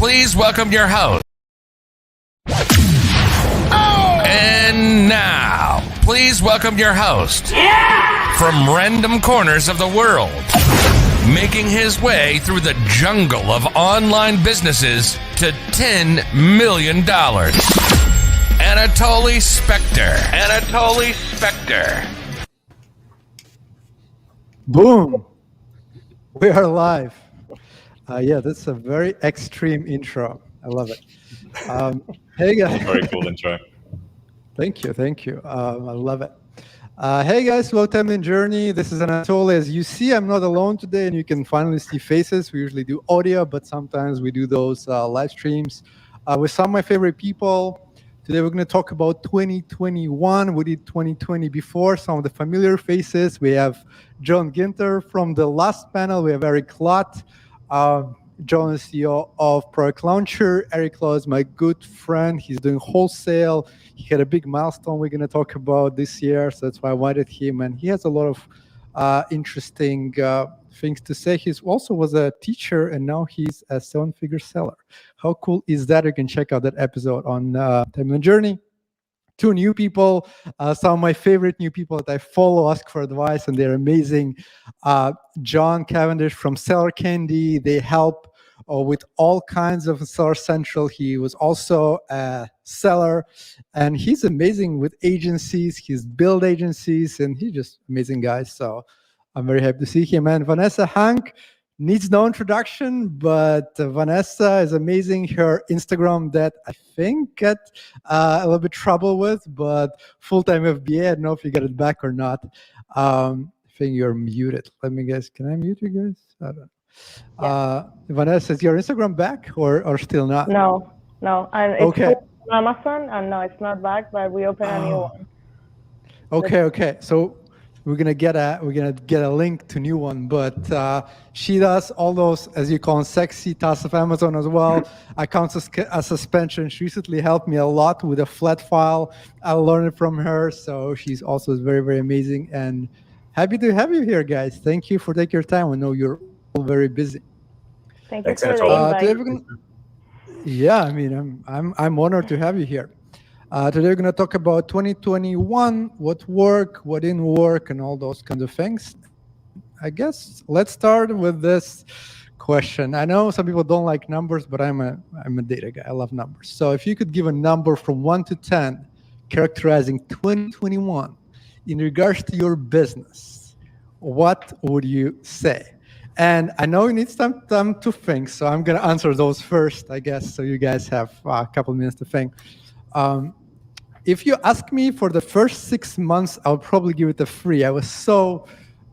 please welcome your host. And now, please welcome your host. From random corners of the world, making his way through the jungle of online businesses to $10 million. Anatoly Spector. Boom! We are live. Yeah, that's a very extreme intro. I love it. Hey guys. Very cool intro. Thank you. I love it. Hey guys, welcome in Journey. This is Anatoly. As you see, I'm not alone today, and you can finally see faces. We usually do audio, but sometimes we do those live streams with some of my favorite people. Today we're going to talk about 2021. We did 2020 before, some of the familiar faces. We have John Ginter from the last panel. We have Eric Lott. John is CEO of Product Launcher. Eric Lott is my good friend. He's doing wholesale. He had a big milestone we're going to talk about this year, so that's why I wanted him. And he has a lot of interesting things to say. He also was a teacher, and now he's a seven-figure seller. How cool is that? You can check out that episode on Time and Journey. Two new people, some of my favorite new people that I follow, ask for advice, and they're amazing. John Cavendish from Seller Candy. They help with all kinds of Seller Central. He was also a seller, and he's amazing with agencies. He's built agencies, and he's just amazing guy. So I'm very happy to see him. And Vanessa Hank needs no introduction, but Vanessa is amazing. Her Instagram that I think got a little bit trouble with, but full-time FBA. I don't know if you got it back or not. I think you're muted. Let me guess. Can I mute you guys? I don't know. Yeah. Vanessa, is your Instagram back or still not? No. And it's okay. On Amazon, and no, it's not back, but we open a new one. Okay. So we're gonna get a link to new one, but she does all those, as you call them, sexy tasks of Amazon as well. Accounts as suspension. She recently helped me a lot with a flat file. I learned from her, so she's also very, very amazing. And happy to have you here, guys. Thank you for taking your time. I know you're all very busy. Thanks for the invite. Yeah, I mean, I'm honored to have you here. Today we're going to talk about 2021, what worked, what didn't work, and all those kinds of things. I guess let's start with this question. I know some people don't like numbers, but I'm a data guy. I love numbers. So if you could give a number from 1 to 10 characterizing 2021 in regards to your business, what would you say? And I know you need some time to think, so I'm going to answer those first, I guess, so you guys have a couple minutes to think. If you ask me for the first 6 months, I'll probably give it a 3. I was so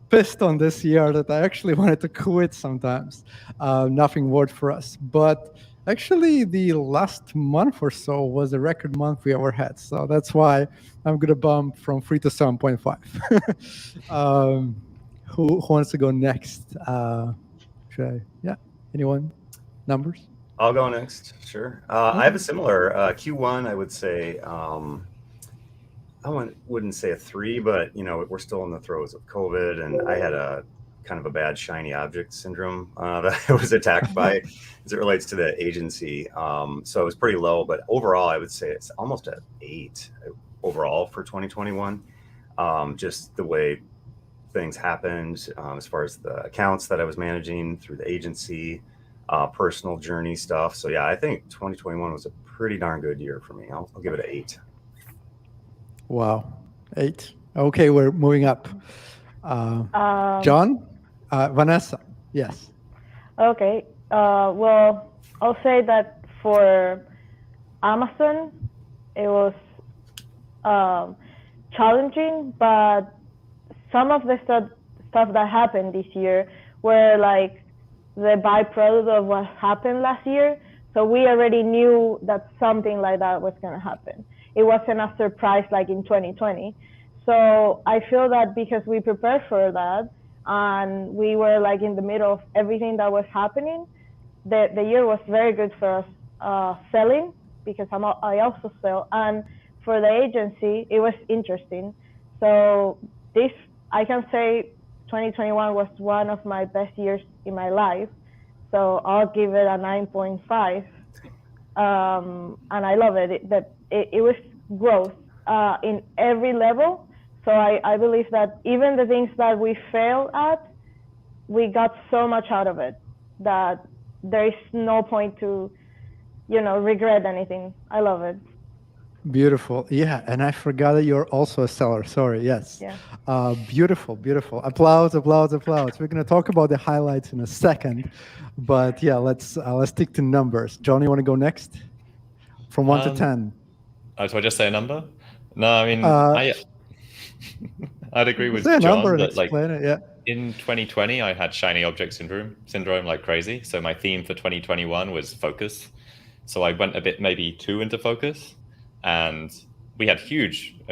pissed on this year that I actually wanted to quit sometimes. Nothing worked for us. But actually, the last month or so was a record month we ever had. So that's why I'm going to bump from 3 to 7.5. Who wants to go next? Should I? Yeah. Anyone? Numbers? I'll go next. Sure. I have a similar Q1. I would say I wouldn't say a 3, but we're still in the throes of COVID, and I had a kind of a bad shiny object syndrome that I was attacked by as it relates to the agency. So it was pretty low, but overall, I would say it's almost an 8 overall for 2021. Just the way things happened as far as the accounts that I was managing through the agency. Personal journey stuff. So yeah, I think 2021 was a pretty darn good year for me. I'll give it an 8. Wow, 8. Okay, we're moving up. John, Vanessa, yes. Okay. Well, I'll say that for Amazon, it was challenging, but some of the stuff that happened this year were like the byproduct of what happened last year. So we already knew that something like that was going to happen. It wasn't a surprise like in 2020. So I feel that because we prepared for that and we were like in the middle of everything that was happening, the year was very good for us selling, because I also sell. And for the agency, it was interesting. So I can say 2021 was one of my best years in my life. So I'll give it a 9.5 and I love it. It was growth in every level. So I believe that even the things that we failed at, we got so much out of it that there is no point to, regret anything. I love it. Beautiful. Yeah, and I forgot that you're also a seller. Sorry. Yes. Yeah. Beautiful, beautiful. Applause, applause, applause. We're going to talk about the highlights in a second, but yeah, let's stick to numbers. John, you want to go next? From 1 to 10. Oh, so I just say a number? No, I mean, I'd agree with Say a John number and that, like, explain it. Yeah. in 2020, I had shiny object syndrome like crazy. So my theme for 2021 was focus. So I went a bit maybe too into focus, and we had a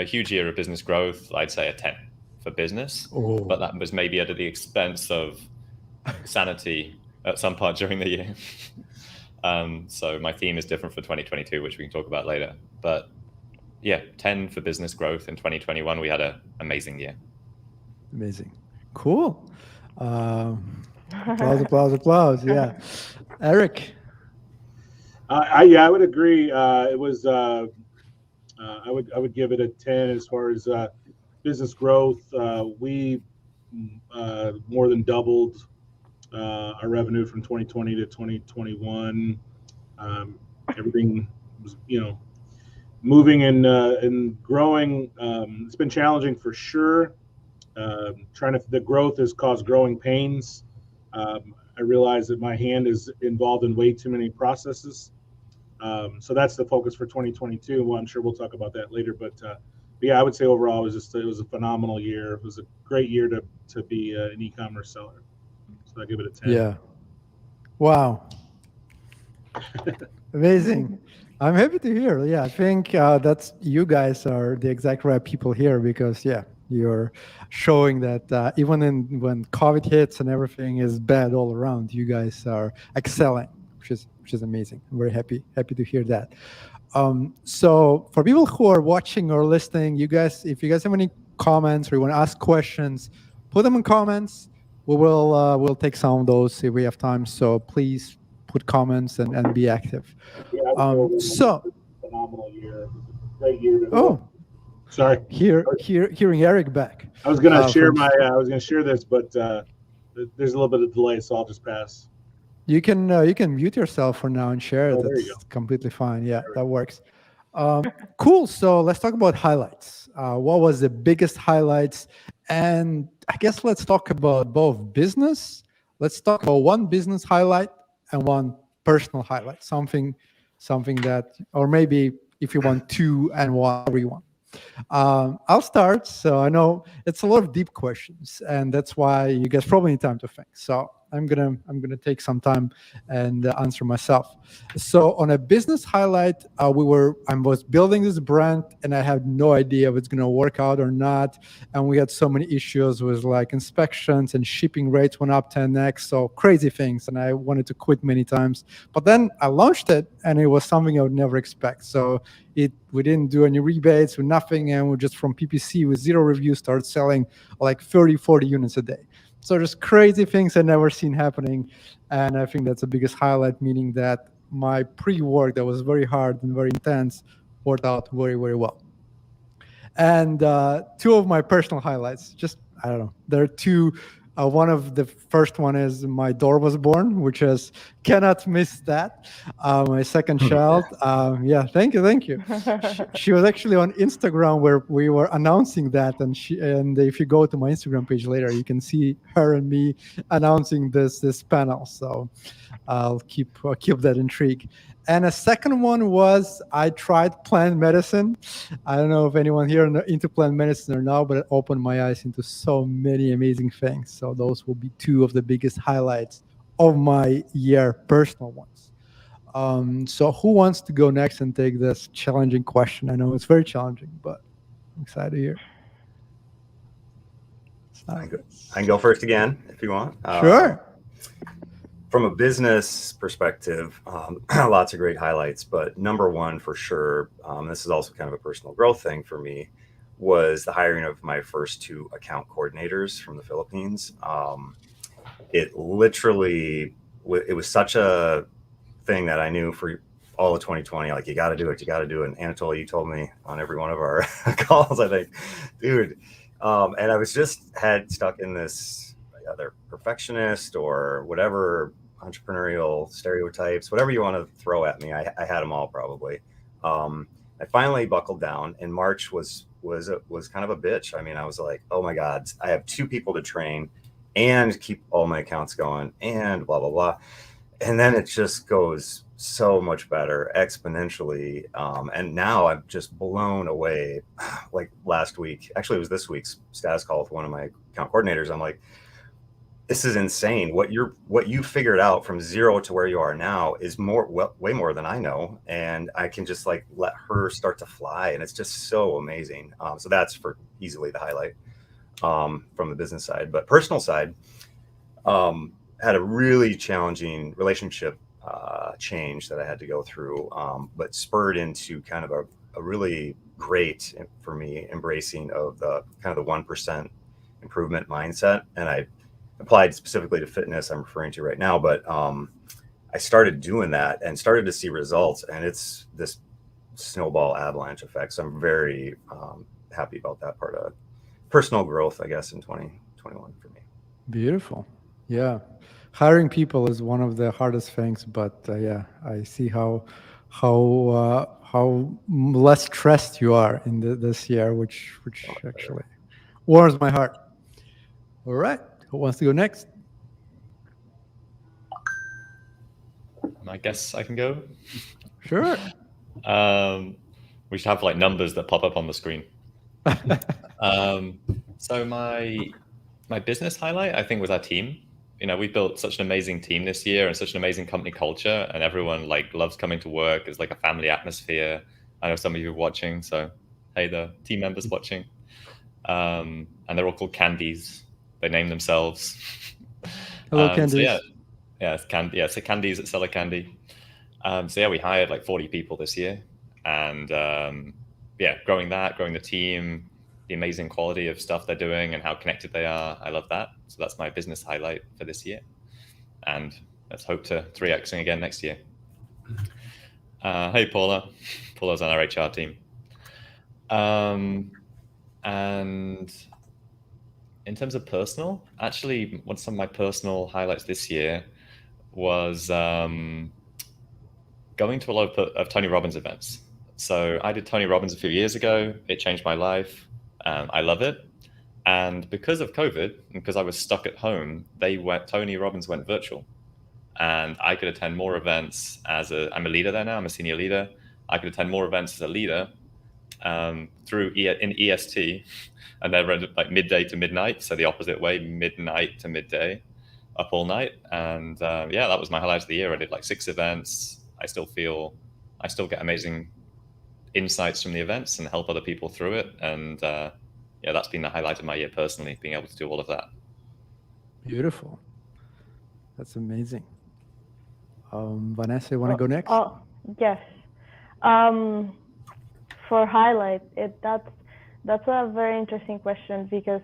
huge year of business growth. I'd say a 10 for business, but that was maybe at the expense of sanity at some part during the year. So my theme is different for 2022, which we can talk about later. But yeah, 10 for business growth in 2021. We had an amazing year. Amazing. Cool. Applause, applause, applause. Yeah. Eric. I would agree. It was. I would give it a 10 as far as business growth. We more than doubled our revenue from 2020 to 2021. Everything was, moving and growing. It's been challenging for sure. The growth has caused growing pains. I realize that my hand is involved in way too many processes. So that's the focus for 2022. Well, I'm sure we'll talk about that later. But yeah, I would say overall it was a phenomenal year. It was a great year to be an e-commerce seller. So I give it a 10. Yeah. Wow. Amazing. I'm happy to hear. Yeah, I think that's you guys are the exact right people here because you're showing that even when COVID hits and everything is bad all around, you guys are excelling, which is amazing. I'm very happy to hear that. So for people who are watching or listening, if you guys have any comments or you want to ask questions, put them in comments. We'll take some of those if we have time. So please put comments and be active. Yeah, so phenomenal year. Great year. Sorry. Hearing Eric back. I was gonna share share this, but there's a little bit of delay, so I'll just pass. You can mute yourself for now and share it. That's completely fine. Yeah, that works. Cool. So let's talk about highlights. What was the biggest highlights? And I guess let's talk about both business. Let's talk about one business highlight and one personal highlight. Something that, or maybe if you want two and one, whatever you want. I'll start. So I know it's a lot of deep questions, and that's why you guys probably need time to think. So I'm gonna take some time and answer myself. So on a business highlight, I was building this brand, and I had no idea if it's gonna work out or not. And we had so many issues with like inspections and shipping rates went up 10x, so crazy things. And I wanted to quit many times, but then I launched it, and it was something I would never expect. So we didn't do any rebates or nothing, and we just from PPC with 0 reviews started selling like 30-40 units a day. So just crazy things I've never seen happening. And I think that's the biggest highlight, meaning that my pre-work that was very hard and very intense worked out very, very well. And two of my personal highlights, I don't know, there are two. One of the first one is my daughter was born, which is cannot miss that. My second child. Thank you. She was actually on Instagram where we were announcing that, and if you go to my Instagram page later, you can see her and me announcing this panel. So I'll keep that intrigue. And a second one was I tried plant medicine. I don't know if anyone here into plant medicine or not, but it opened my eyes into so many amazing things. So those will be two of the biggest highlights of my year, personal ones. So who wants to go next and take this challenging question? I know it's very challenging, but I'm excited to hear. I can go first again if you want. Sure. From a business perspective, lots of great highlights, but number one for sure, this is also kind of a personal growth thing for me, was the hiring of my first 2 account coordinators from the Philippines. It literally, it was such a thing that I knew for all of 2020, like, you got to do it. And Anatoly, you told me on every one of our calls, I think, dude. And I was had stuck in this either perfectionist or whatever entrepreneurial stereotypes, whatever you want to throw at me. I had them all probably. I finally buckled down, and March was kind of a bitch. I mean, I was like, oh my God, I have 2 people to train and keep all my accounts going and blah, blah, blah. And then it just goes so much better exponentially. And now I'm just blown away. Like last week, actually it was this week's status call with one of my account coordinators. I'm like, this is insane. What you figured out from 0 to where you are now is way more than I know. And I can just like let her start to fly. And it's just so amazing. So that's for easily the highlight from the business side. But personal side, had a really challenging relationship change that I had to go through, but spurred into kind of a really great, for me, embracing of the kind of the 1% improvement mindset. And I applied specifically to fitness I'm referring to right now, but I started doing that and started to see results, and it's this snowball avalanche effect. So I'm very happy about that part of personal growth, I guess, in 2021 for me. Beautiful. Yeah. Hiring people is one of the hardest things, but yeah, I see how less stressed you are in this year, which actually warms my heart. All right, who wants to go next? I guess I can go. Sure. We should have like numbers that pop up on the screen. So my business highlight, I think, was our team. You know, we built such an amazing team this year and such an amazing company culture, and everyone like loves coming to work. It's like a family atmosphere. I know some of you are watching, so hey, the team members watching. And they're all called Candies. They name themselves. Hello, Candies. So it's Candy. Yeah, so Candies at Seller Candy. So yeah, we hired like 40 people this year, and growing the team, the amazing quality of stuff they're doing and how connected they are. I love that. So that's my business highlight for this year. And let's hope to 3Xing again next year. Hey, Paula. Paula's on our HR team. And in terms of personal, actually, some of my personal highlights this year was going to a lot of Tony Robbins events. So I did Tony Robbins a few years ago. It changed my life. I love it. And because of COVID, and because I was stuck at home, Tony Robbins went virtual. And I could attend more events I'm a leader there now, I'm a senior leader. I could attend more events as a leader in EST, and they run like midday to midnight. So the opposite way, midnight to midday, up all night. And that was my highlight of the year. I did like 6 events. I still get amazing insights from the events and help other people through it. And that's been the highlight of my year personally, being able to do all of that. Beautiful. That's amazing. Vanessa, you want to go next? Oh, yes. For highlight, that's a very interesting question, because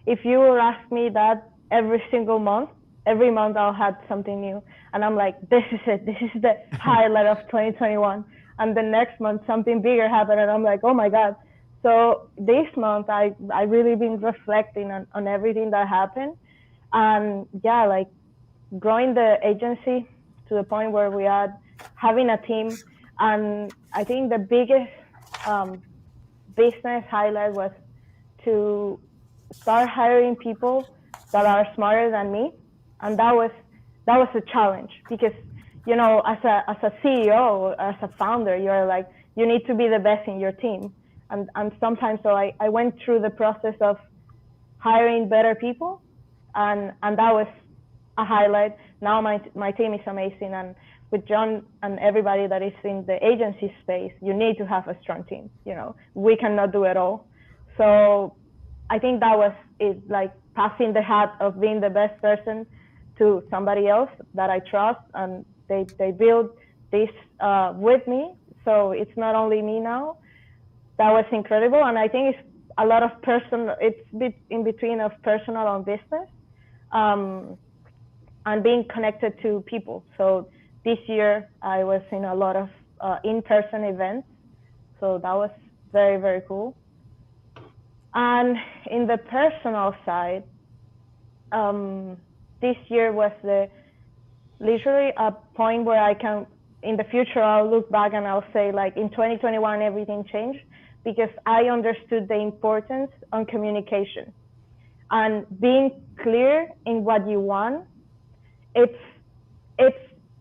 if you will ask me that every month I'll have something new, and I'm like, this is it, this is the highlight of 2021. And the next month something bigger happened, and I'm like, oh my God. So this month I really been reflecting on everything that happened, and like growing the agency to the point where we are having a team. And I think the biggest business highlight was to start hiring people that are smarter than me, and that was a challenge, because as a CEO, as a founder, you're like, you need to be the best in your team, and sometimes I went through the process of hiring better people, and that was a highlight. Now my team is amazing, and with John and everybody that is in the agency space, you need to have a strong team. We cannot do it all. So I think that was it, like passing the hat of being the best person to somebody else that I trust, and they build this with me. So it's not only me now. That was incredible, and I think it's a lot of it's in between of personal and business, and being connected to people. So this year I was in a lot of in-person events. So that was very, very cool. And in the personal side, this year was literally a point where I can, in the future, I'll look back and I'll say, like, in 2021, everything changed because I understood the importance on communication and being clear in what you want. It's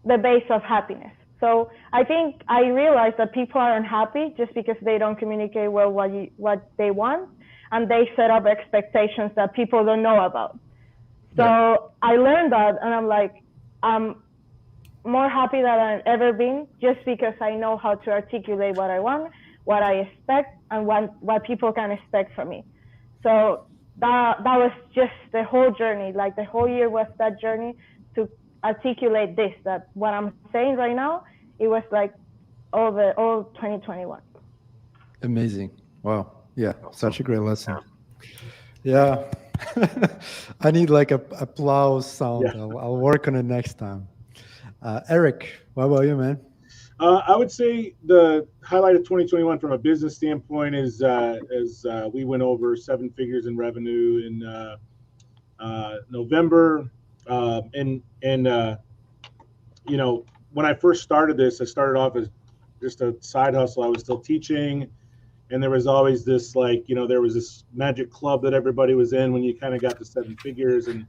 the base of happiness. So I think I realized that people are unhappy just because they don't communicate well what they want, and they set up expectations that people don't know about. So I learned that, and I'm like, I'm more happy than I've ever been just because I know how to articulate what I want, what I expect, and what people can expect from me. So that was just the whole journey. Like the whole year was that journey to articulate this, that what I'm saying right now, it was like all 2021. Amazing. Wow. Yeah, such a great lesson. Yeah. I need like a applause sound. Yeah. I'll work on it next time. Eric, what about you, man? I would say the highlight of 2021 from a business standpoint is as we went over 7 figures in revenue in November. And you know, when I first started this, I started off as just a side hustle. I was still teaching, and there was always this, like, you know, there was this magic club that everybody was in when you kind of got to 7 figures, and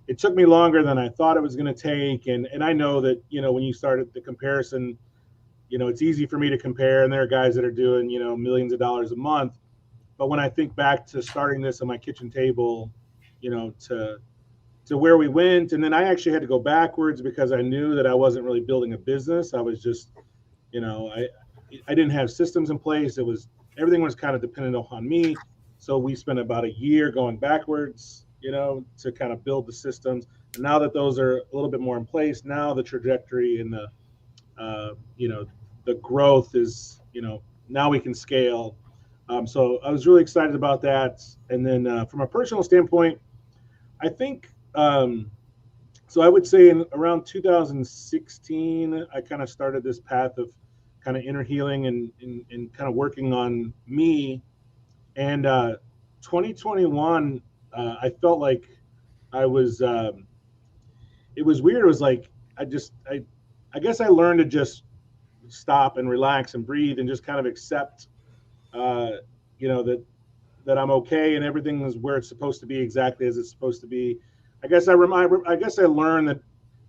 it took me longer than I thought it was going to take. And I know that, you know, when you started the comparison, you know, it's easy for me to compare, and there are guys that are doing, you know, millions of dollars a month. But when I think back to starting this on my kitchen table, you know, to where we went, and then I actually had to go backwards because I knew that I wasn't really building a business. I was just, you know, I didn't have systems in place. Everything was kind of dependent on me. So we spent about a year going backwards, you know, to kind of build the systems. And now that those are a little bit more in place, now the trajectory and the, you know, the growth is, you know, now we can scale. So I was really excited about that. And then from a personal standpoint, I think, so I would say in around 2016, I kind of started this path of kind of inner healing and kind of working on me. And 2021, I felt like I was, it was weird. It was like, I guess I learned to just stop and relax and breathe and just kind of accept, you know, that I'm okay and everything is where it's supposed to be, exactly as it's supposed to be. I guess I learned that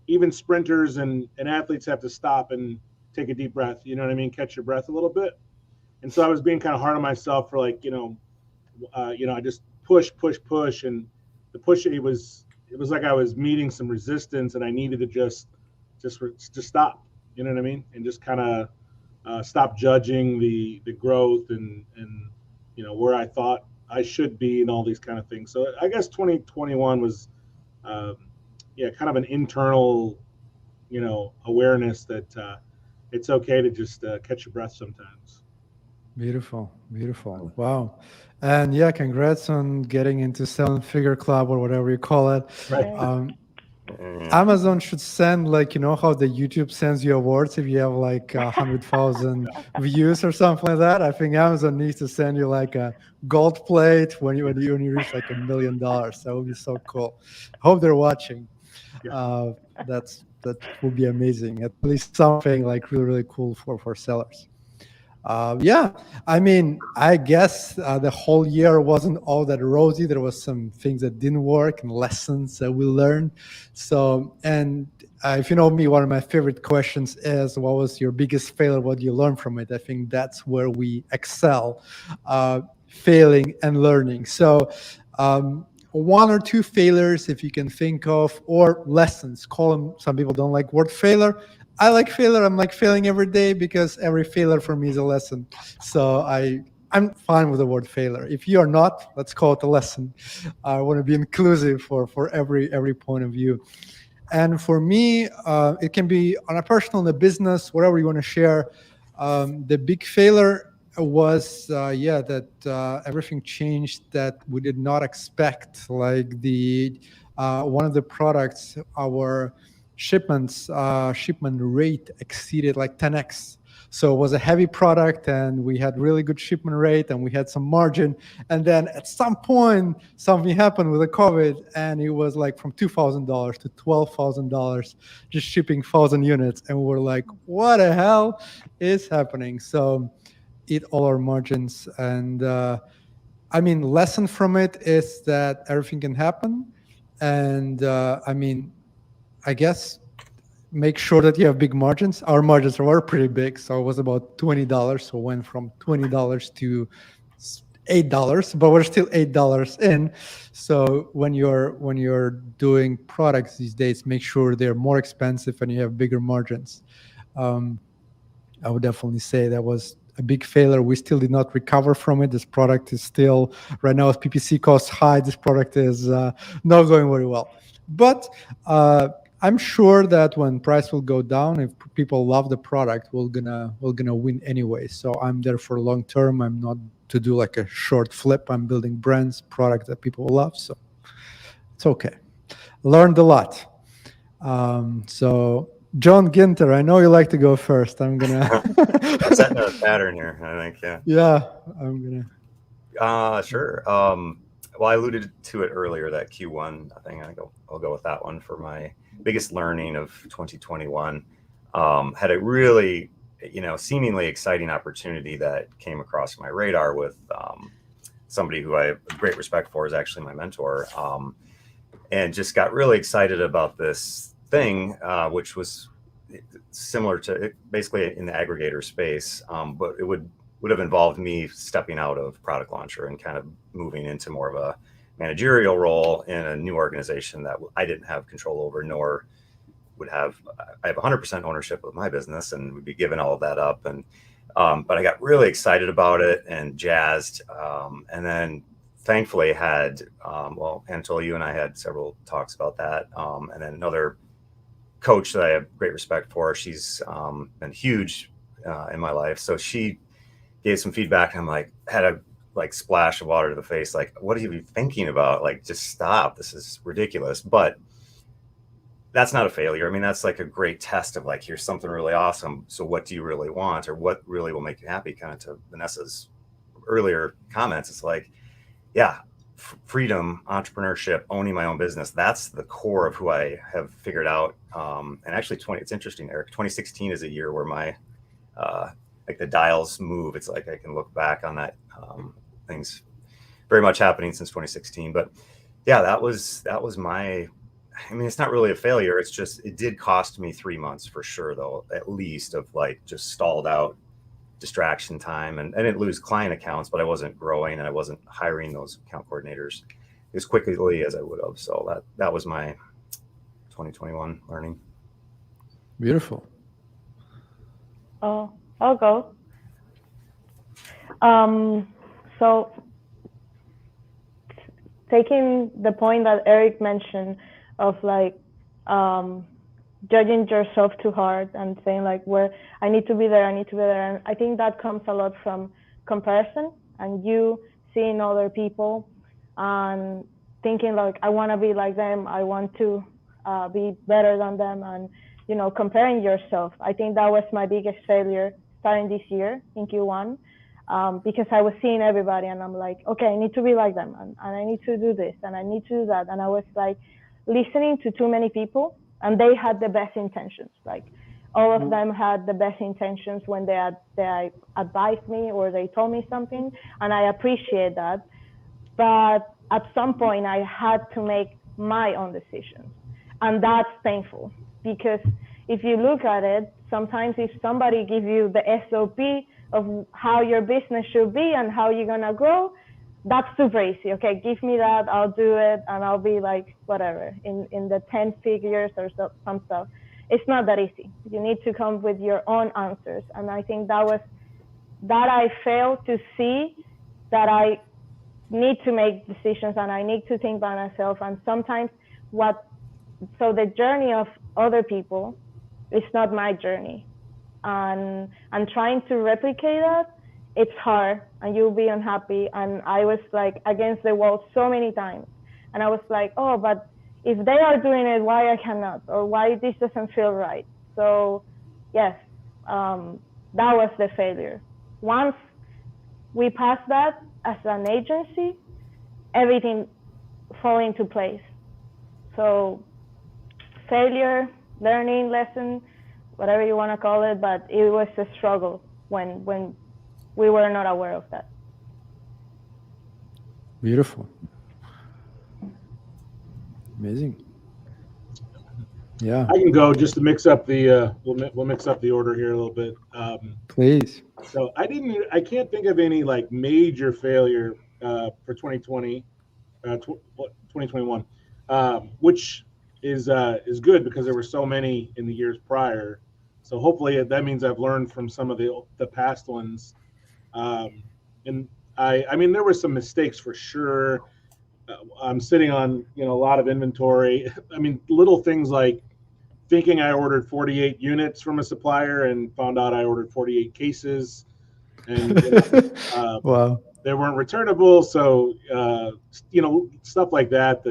even sprinters and athletes have to stop and take a deep breath. You know what I mean? Catch your breath a little bit. And so I was being kind of hard on myself for, like, you know, I just push, and the push, it was like I was meeting some resistance, and I needed to just stop. You know what I mean? And just kind of stop judging the growth and you know, where I thought I should be and all these kind of things. So I guess 2021 was, kind of an internal, you know, awareness that it's okay to just catch your breath sometimes. Beautiful. Wow. And yeah, congrats on getting into 7-figure club or whatever you call it. Right. Amazon should send, like, you know how the YouTube sends you awards if you have like 100,000 views or something like that. I think Amazon needs to send you like a gold plate when you reach like $1 million. That would be so cool. Hope they're watching. Yeah. That would be amazing. At least something like really, really cool for sellers. Yeah, I mean, I guess the whole year wasn't all that rosy. There was some things that didn't work and lessons that we learned. So, and if you know me, one of my favorite questions is, what was your biggest failure? What did you learn from it? I think that's where we excel, failing and learning. So, 1 or 2 failures, if you can think of, or lessons. Call them. Some people don't like word failure. I like failure. I'm like failing every day because every failure for me is a lesson. So I'm fine with the word failure. If you are not, let's call it a lesson. I want to be inclusive for every point of view. And for me, it can be on a personal, in a business, whatever you want to share. The big failure was, that everything changed that we did not expect. Like one of the products, our shipment rate exceeded like 10x. So it was a heavy product, and we had really good shipment rate, and we had some margin. And then at some point, something happened with the COVID, and it was like from $2,000 to $12,000, just shipping 1,000 units. And we were like, what the hell is happening? So eat all our margins. And I mean, lesson from it is that everything can happen. And I mean, I guess make sure that you have big margins. Our margins were pretty big, so it was about $20. So went from $20 to $8, but we're still $8 in. So when you're doing products these days, make sure they're more expensive and you have bigger margins. I would definitely say that was a big failure. We still did not recover from it. This product is still, right now, as PPC costs high, this product is not going very well. But I'm sure that when price will go down, if people love the product, we're gonna win anyway. So I'm there for long term. I'm not to do like a short flip. I'm building brands, product that people will love. So it's okay. Learned a lot. So John Ginter, I know you like to go first. I'm gonna I'm setting a pattern here, I think. Yeah. Yeah, I'm gonna. Sure. Well, I alluded to it earlier, that Q1 thing. I'll go with that one for my biggest learning of 2021. Had a really, seemingly exciting opportunity that came across my radar with somebody who I have great respect for, is actually my mentor, and just got really excited about this thing, which was similar to basically in the aggregator space, but it would have involved me stepping out of product launcher and kind of moving into more of a managerial role in a new organization that I didn't have control over, nor would have. I have 100% ownership of my business and would be giving all of that up. And but I got really excited about it and jazzed, and then thankfully had Anatol, you and I had several talks about that, and then another coach that I have great respect for. She's been huge in my life, so she gave some feedback, and I'm like, had a splash of water to the face, like, what are you thinking about? Like, just stop. This is ridiculous. But that's not a failure. I mean, that's like a great test of like, here's something really awesome. So what do you really want, or what really will make you happy? Kind of to Vanessa's earlier comments, it's like, yeah, freedom, entrepreneurship, owning my own business. That's the core of who I have figured out. And actually it's interesting, Eric, 2016 is a year where my, like the dials move. It's like I can look back on that, things very much happening since 2016. But yeah, that was my, I mean, it's not really a failure. It's just, it did cost me 3 months for sure, though, at least, of like just stalled out distraction time. And I didn't lose client accounts, but I wasn't growing and I wasn't hiring those account coordinators as quickly as I would have. So that was my 2021 learning. Beautiful. Oh, I'll go. So taking the point that Eric mentioned of like judging yourself too hard and saying like, where I need to be there, and I think that comes a lot from comparison and you seeing other people and thinking like, I want to be like them, I want to be better than them, and comparing yourself. I think that was my biggest failure starting this year in Q1, because I was seeing everybody and I'm like, okay, I need to be like them, and I need to do this and I need to do that, and I was like listening to too many people, and they had the best intentions. Like all of them had the best intentions when they advised me or they told me something, and I appreciate that. But at some point I had to make my own decisions, and that's painful, because if you look at it, sometimes if somebody gives you the SOP of how your business should be and how you're gonna grow, that's super easy. Okay, give me that, I'll do it, and I'll be like whatever in the 10 figures or some stuff. It's not that easy. You need to come with your own answers, and I think that I failed to see that I need to make decisions and I need to think by myself. And sometimes so the journey of other people is not my journey, and trying to replicate that, it's hard and you'll be unhappy. And I was like against the wall so many times, and I was like, oh, but if they are doing it, why I cannot, or why this doesn't feel right? So yes, that was the failure. Once we passed that as an agency, everything fall into place. So failure, learning lesson, whatever you want to call it, but it was a struggle when we were not aware of that. Beautiful. Amazing. Yeah. I can go just to mix up the we'll mix up the order here a little bit. Please. So I can't think of any like major failure for 2020, 2021, which is good because there were so many in the years prior. So hopefully that means I've learned from some of the past ones. And I mean there were some mistakes for sure. I'm sitting on a lot of inventory. I mean little things like thinking I ordered 48 units from a supplier and found out I ordered 48 cases, and Wow. they weren't returnable. So stuff like that.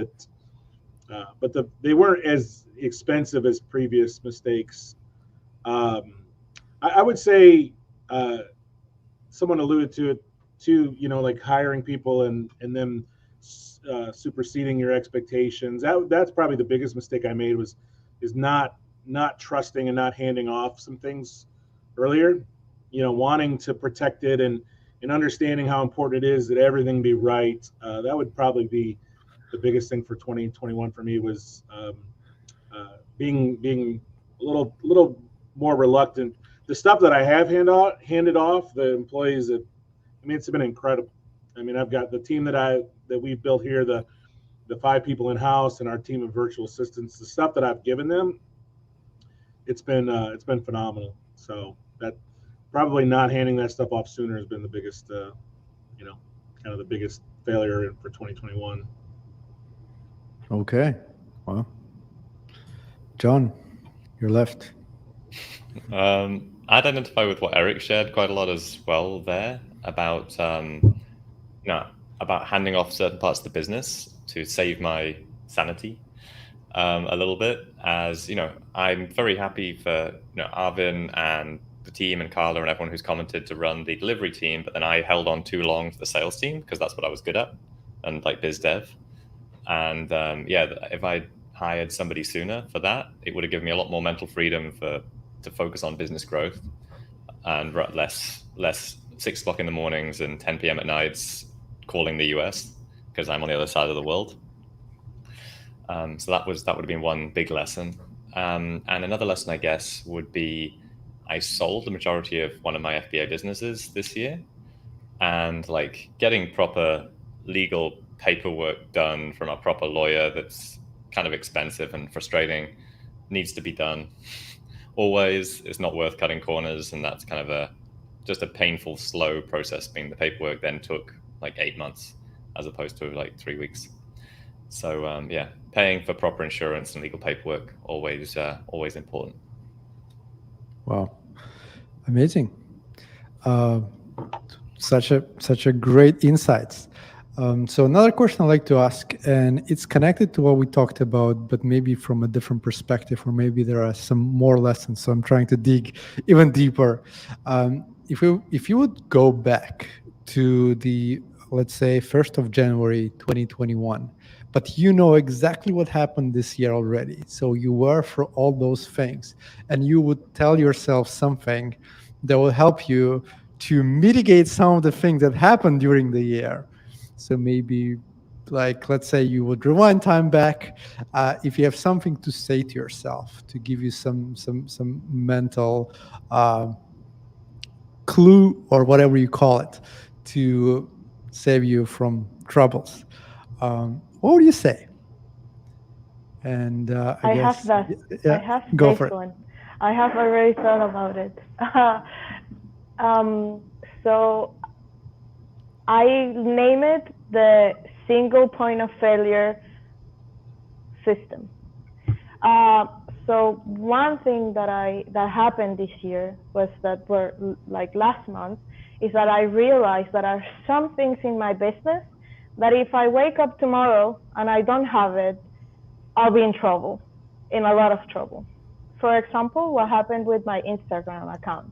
But they weren't as expensive as previous mistakes. I would say someone alluded to it too. Like hiring people and them superseding your expectations. That's probably the biggest mistake I made is not trusting and not handing off some things earlier, wanting to protect it and understanding how important it is that everything be right. That would probably be the biggest thing for 2021 for me was being a little more reluctant. The stuff that I have handed off, the employees it's been incredible. I mean, I've got the team that we've built here, the 5 people in house and our team of virtual assistants. The stuff that I've given them, it's been phenomenal. So that probably not handing that stuff off sooner has been the biggest, kind of the biggest failure for 2021. Okay. Well, John, you're left. I'd identify with what Eric shared quite a lot as well there about about handing off certain parts of the business to save my sanity a little bit. As I'm very happy for Arvin and the team and Carla and everyone who's commented to run the delivery team, but then I held on too long to the sales team because that's what I was good at and like biz dev. And if I hired somebody sooner for that, it would have given me a lot more mental freedom to focus on business growth and less 6 o'clock in the mornings and 10 p.m. at nights calling the US because I'm on the other side of the world. So that would have been one big lesson. And another lesson, I guess, would be I sold the majority of one of my FBA businesses this year, and like getting proper legal paperwork done from a proper lawyer that's kind of expensive and frustrating needs to be done. Always, it's not worth cutting corners, and that's kind of just a painful, slow process. Being the paperwork then took like 8 months as opposed to like 3 weeks. So paying for proper insurance and legal paperwork always important. Wow, amazing! Such a great insights. So another question I'd like to ask, and it's connected to what we talked about, but maybe from a different perspective, or maybe there are some more lessons. So I'm trying to dig even deeper. If you would go back to the, let's say, 1st of January 2021, but you know exactly what happened this year already. So you were for all those things, and you would tell yourself something that will help you to mitigate some of the things that happened during the year. So maybe, like, let's say you would rewind time back. If you have something to say to yourself to give you some mental clue or whatever you call it to save you from troubles, what would you say? And I guess, have that. Yeah, I have go this for it. one. I have already thought about it. So I name it the single point of failure system. So one thing that happened this year was that last month is that I realized that there are some things in my business that if I wake up tomorrow and I don't have it, I'll be in trouble, in a lot of trouble. For example, what happened with my Instagram account.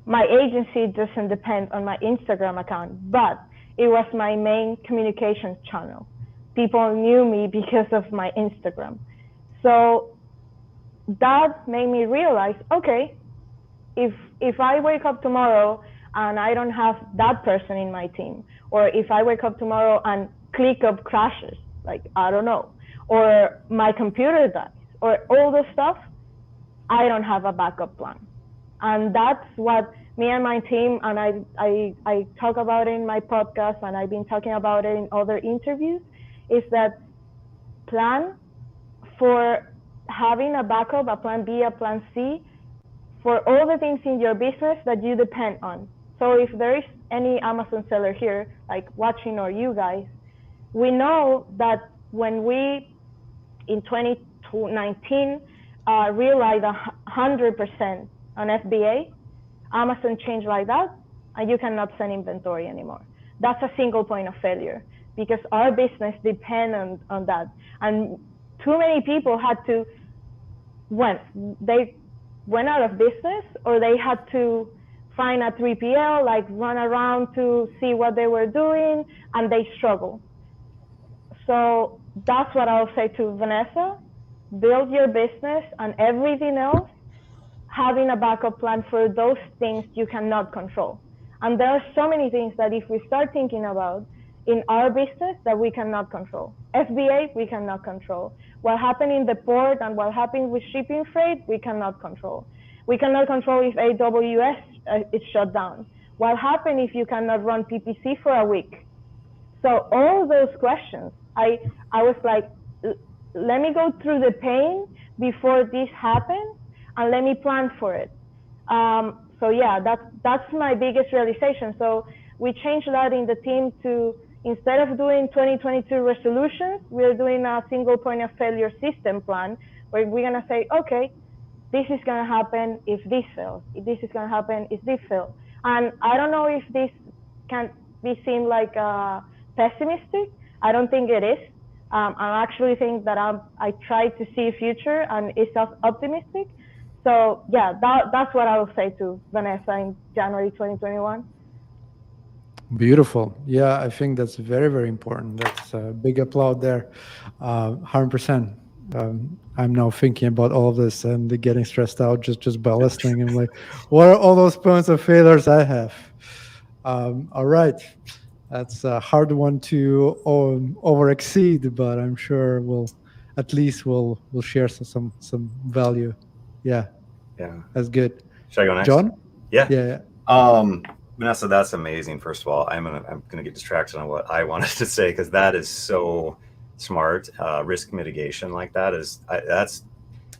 my agency doesn't depend on my Instagram account, but it was my main communications channel. People knew me because of my Instagram. So that made me realize, okay, if I wake up tomorrow and I don't have that person in my team, or if I wake up tomorrow and ClickUp crashes, like, I don't know, or my computer dies, or all this stuff, I don't have a backup plan. And that's what me and my team, and I talk about it in my podcast, and I've been talking about it in other interviews, is that plan for having a backup, a plan B, a plan C, for all the things in your business that you depend on. So if there is any Amazon seller here, like watching, or you guys, we know that when we, in 2019, realized 100% on FBA, Amazon changed like that, and you cannot send inventory anymore. That's a single point of failure, because our business depends on that. And too many people had to, they went out of business, or they had to find a 3PL, like run around to see what they were doing, and they struggle. So that's what I'll say to Vanessa. Build your business, and everything else, having a backup plan for those things you cannot control. And there are so many things that if we start thinking about in our business that we cannot control. FBA, we cannot control. What happened in the port and what happened with shipping freight, we cannot control. We cannot control if AWS is shut down. What happened if you cannot run PPC for a week? So all those questions, I was like, let me go through the pain before this happens, and let me plan for it. So yeah, that's my biggest realization. So we changed that in the team to, instead of doing 2022 resolutions, we're doing a single point of failure system plan, where we're gonna say, okay, this is gonna happen if this fails. This is gonna happen if this fails. And I don't know if this can be seen like pessimistic. I don't think it is. I actually think that I try to see a future, and it's optimistic. So yeah, that's what I will say to Vanessa in January 2021. Beautiful. Yeah, I think that's very, very important. That's a big applaud there. 100%. I'm now thinking about all of this and getting stressed out just by listening. I'm like, what are all those points of failures I have? All right. That's a hard one to over exceed, but I'm sure we'll share some value. Yeah. That's good. Should I go next? John? Yeah. Vanessa, that's amazing. First of all, I'm gonna get distracted on what I wanted to say, because that is so smart. Risk mitigation like that that's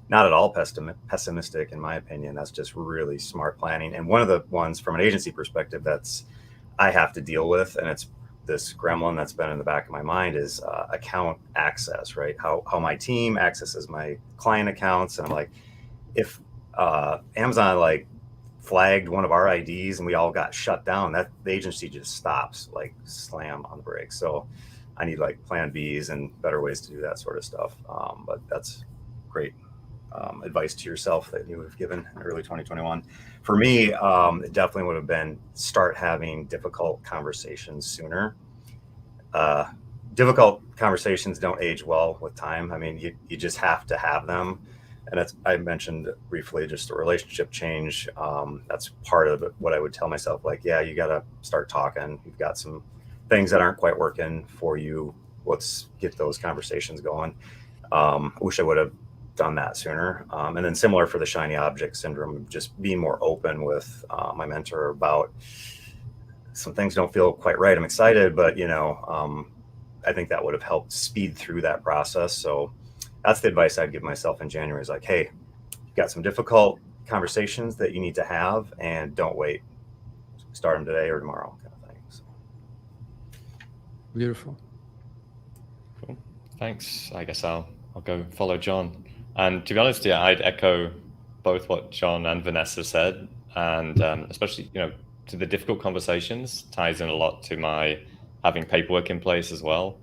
not at all pessimistic in my opinion. That's just really smart planning. And one of the ones from an agency perspective that's I have to deal with, and it's this gremlin that's been in the back of my mind, is account access, right? How my team accesses my client accounts. And I'm like, if Amazon like flagged one of our IDs and we all got shut down, that the agency just stops, like slam on the brakes. So I need like plan Bs and better ways to do that sort of stuff. But that's great advice to yourself that you would have given in early 2021. For me, it definitely would have been start having difficult conversations sooner. Difficult conversations don't age well with time. I mean, you just have to have them. And I mentioned briefly just a relationship change. That's part of what I would tell myself, like, yeah, you got to start talking. You've got some things that aren't quite working for you. Let's get those conversations going. I wish I would have done that sooner. And then similar for the shiny object syndrome, just being more open with my mentor about some things don't feel quite right. I'm excited, but I think that would have helped speed through that process. So that's the advice I'd give myself in January, is like, hey, you've got some difficult conversations that you need to have, and don't wait. Start them today or tomorrow, kind of thing. So. Beautiful. Cool. Thanks. I guess I'll go follow John. And to be honest, yeah, I'd echo both what John and Vanessa said, and especially, to the difficult conversations ties in a lot to my having paperwork in place as well.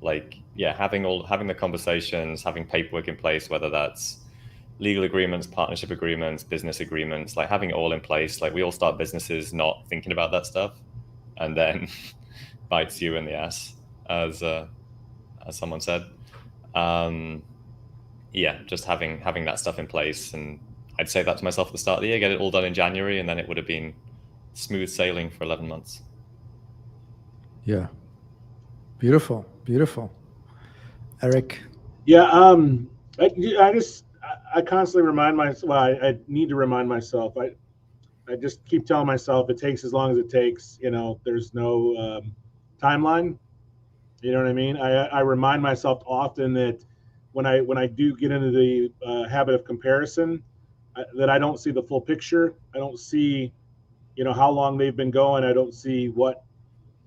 Like, yeah, having the conversations, having paperwork in place, whether that's legal agreements, partnership agreements, business agreements, like having it all in place. Like we all start businesses not thinking about that stuff, and then bites you in the ass, as someone said. Yeah, just having that stuff in place, and I'd say that to myself at the start of the year, get it all done in January, and then it would have been smooth sailing for 11 months. Yeah. Beautiful. Eric? Yeah, I constantly remind myself. Well, I need to remind myself. I just keep telling myself it takes as long as it takes. There's no timeline. You know what I mean? I remind myself often that when I do get into the habit of comparison, that I don't see the full picture. I don't see, how long they've been going. I don't see what,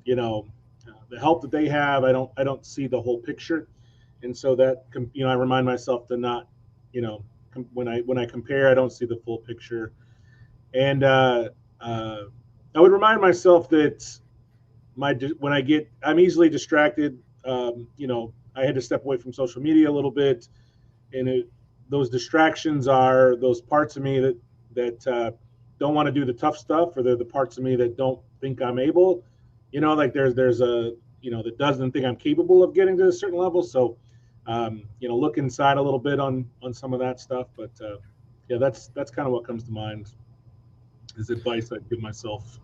the help that they have. I don't see the whole picture, and so that I remind myself to not, when I compare, I don't see the full picture, and I would remind myself that I'm easily distracted. I had to step away from social media a little bit, and those distractions are those parts of me that don't want to do the tough stuff, or they're the parts of me that don't think I'm able. Like there's a that doesn't think I'm capable of getting to a certain level. So look inside a little bit on some of that stuff. But yeah, that's kind of what comes to mind as advice I'd give myself.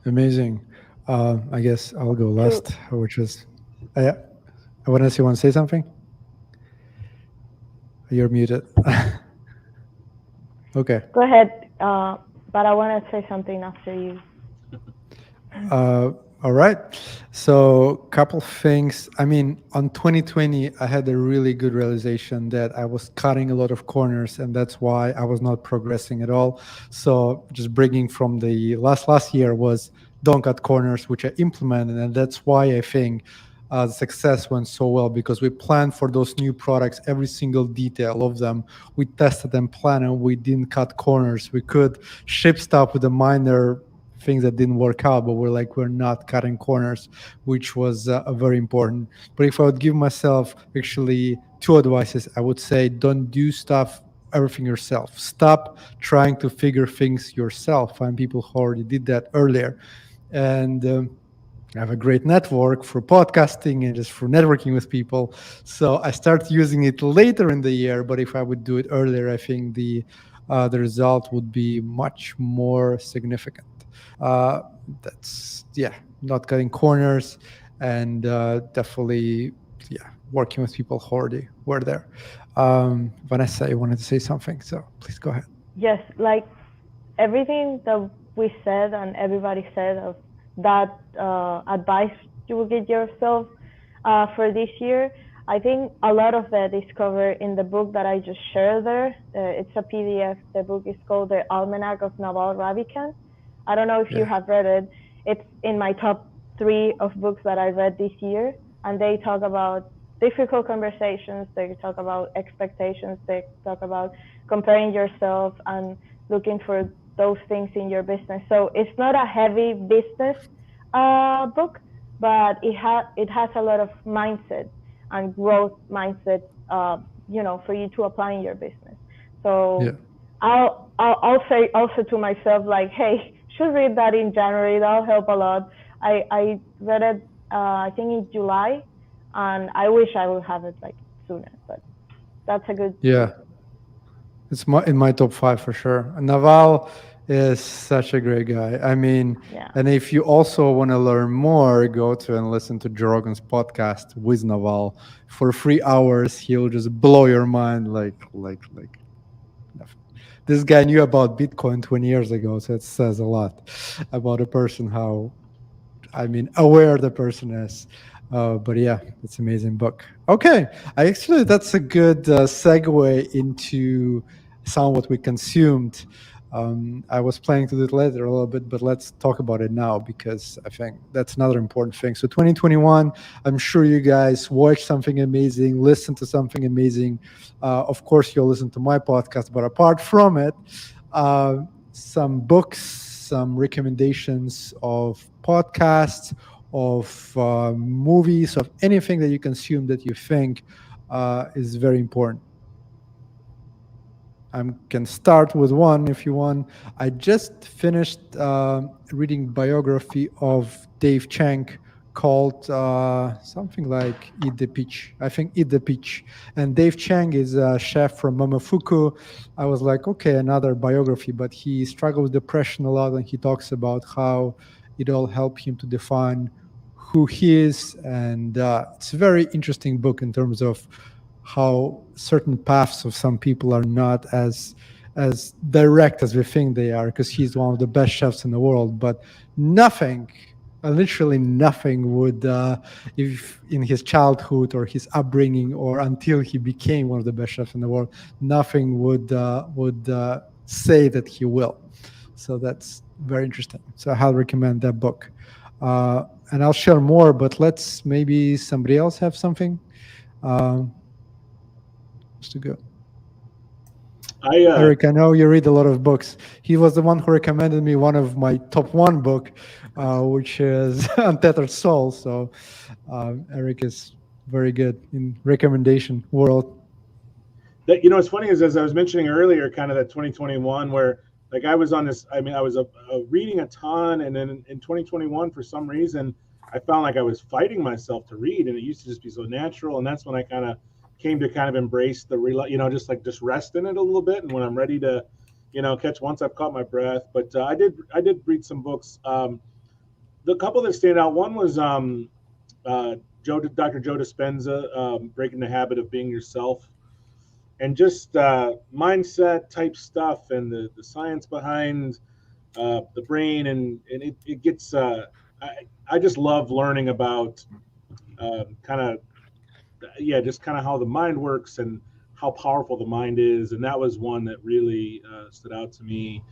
Amazing. I guess I'll go last, which is, I want to see. Want to say something? You're muted. Okay. Go ahead, but I want to say something after you. All right. So, couple things. I mean, on 2020, I had a really good realization that I was cutting a lot of corners, and that's why I was not progressing at all. So, just bringing from the last year was don't cut corners, which I implemented, and that's why I think the success went so well, because we planned for those new products, every single detail of them. We tested them, planned, and we didn't cut corners. We could ship stuff with a minor things that didn't work out, but we're not cutting corners, which was very important. But if I would give myself actually two advices, I would say don't do everything yourself. Stop trying to figure things yourself. Find people who already did that earlier. And I have a great network for podcasting and just for networking with people. So I started using it later in the year, but if I would do it earlier, I think the result would be much more significant. That's not cutting corners, and definitely working with people who already were there. Vanessa, you wanted to say something, so please go ahead. Yes, like everything that we said and everybody said of that advice you will give yourself for this year, I think a lot of that is covered in the book that I just shared there. It's a PDF. The book is called The Almanac of Naval Ravikant. I don't know if you have read it. It's in my top 3 of books that I read this year, and they talk about difficult conversations, they talk about expectations, they talk about comparing yourself and looking for those things in your business. So it's not a heavy business book, but it has a lot of mindset and growth mindset, for you to apply in your business. So I'll say also to myself, like, hey, should read that in January. That'll help a lot. I read it, I think in July, and I wish I would have it like sooner, but that's a good. Yeah, it's in my top 5 for sure. Naval is such a great guy. I mean, and if you also want to learn more, go to and listen to Joe Rogan's podcast with Naval for 3 hours. He'll just blow your mind like. This guy knew about Bitcoin 20 years ago, so it says a lot about a person, aware the person is. But yeah, it's an amazing book. Okay, that's a good segue into some of what we consumed. I was planning to do it later a little bit, but let's talk about it now, because I think that's another important thing. So 2021, I'm sure you guys watched something amazing, listened to something amazing. Of course, you'll listen to my podcast, but apart from it, some books, some recommendations of podcasts, of movies, of anything that you consume that you think is very important. I can start with one if you want. I just finished reading biography of Dave Chang called something like Eat the Peach. I think Eat the Peach. And Dave Chang is a chef from Momofuku. I was like, okay, another biography, but he struggled with depression a lot, and he talks about how it all helped him to define who he is. And it's a very interesting book in terms of how certain paths of some people are not as direct as we think they are, because he's one of the best chefs in the world, but nothing, literally nothing would if in his childhood or his upbringing or until he became one of the best chefs in the world, nothing would say that he will. So that's very interesting. So I'll recommend that book, and I'll share more, but let's maybe somebody else have something to go. Eric, I know you read a lot of books. He was the one who recommended me one of my top one book, which is Untethered Soul. So Eric is very good in recommendation world. That, you know, what's funny is, as I was mentioning earlier, kind of that 2021 where like I was on this, I mean, I was reading a ton, and then in 2021, for some reason, I found like I was fighting myself to read, and it used to just be so natural. And that's when I kind of came to kind of embrace the just rest in it a little bit, and when I'm ready to catch, once I've caught my breath. But I did read some books. The couple that stand out, one was Dr. Joe Dispenza, Breaking the Habit of Being Yourself, and just mindset type stuff, and the science behind the brain, and it gets I just love learning about just kind of how the mind works and how powerful the mind is. And that was one that really stood out to me.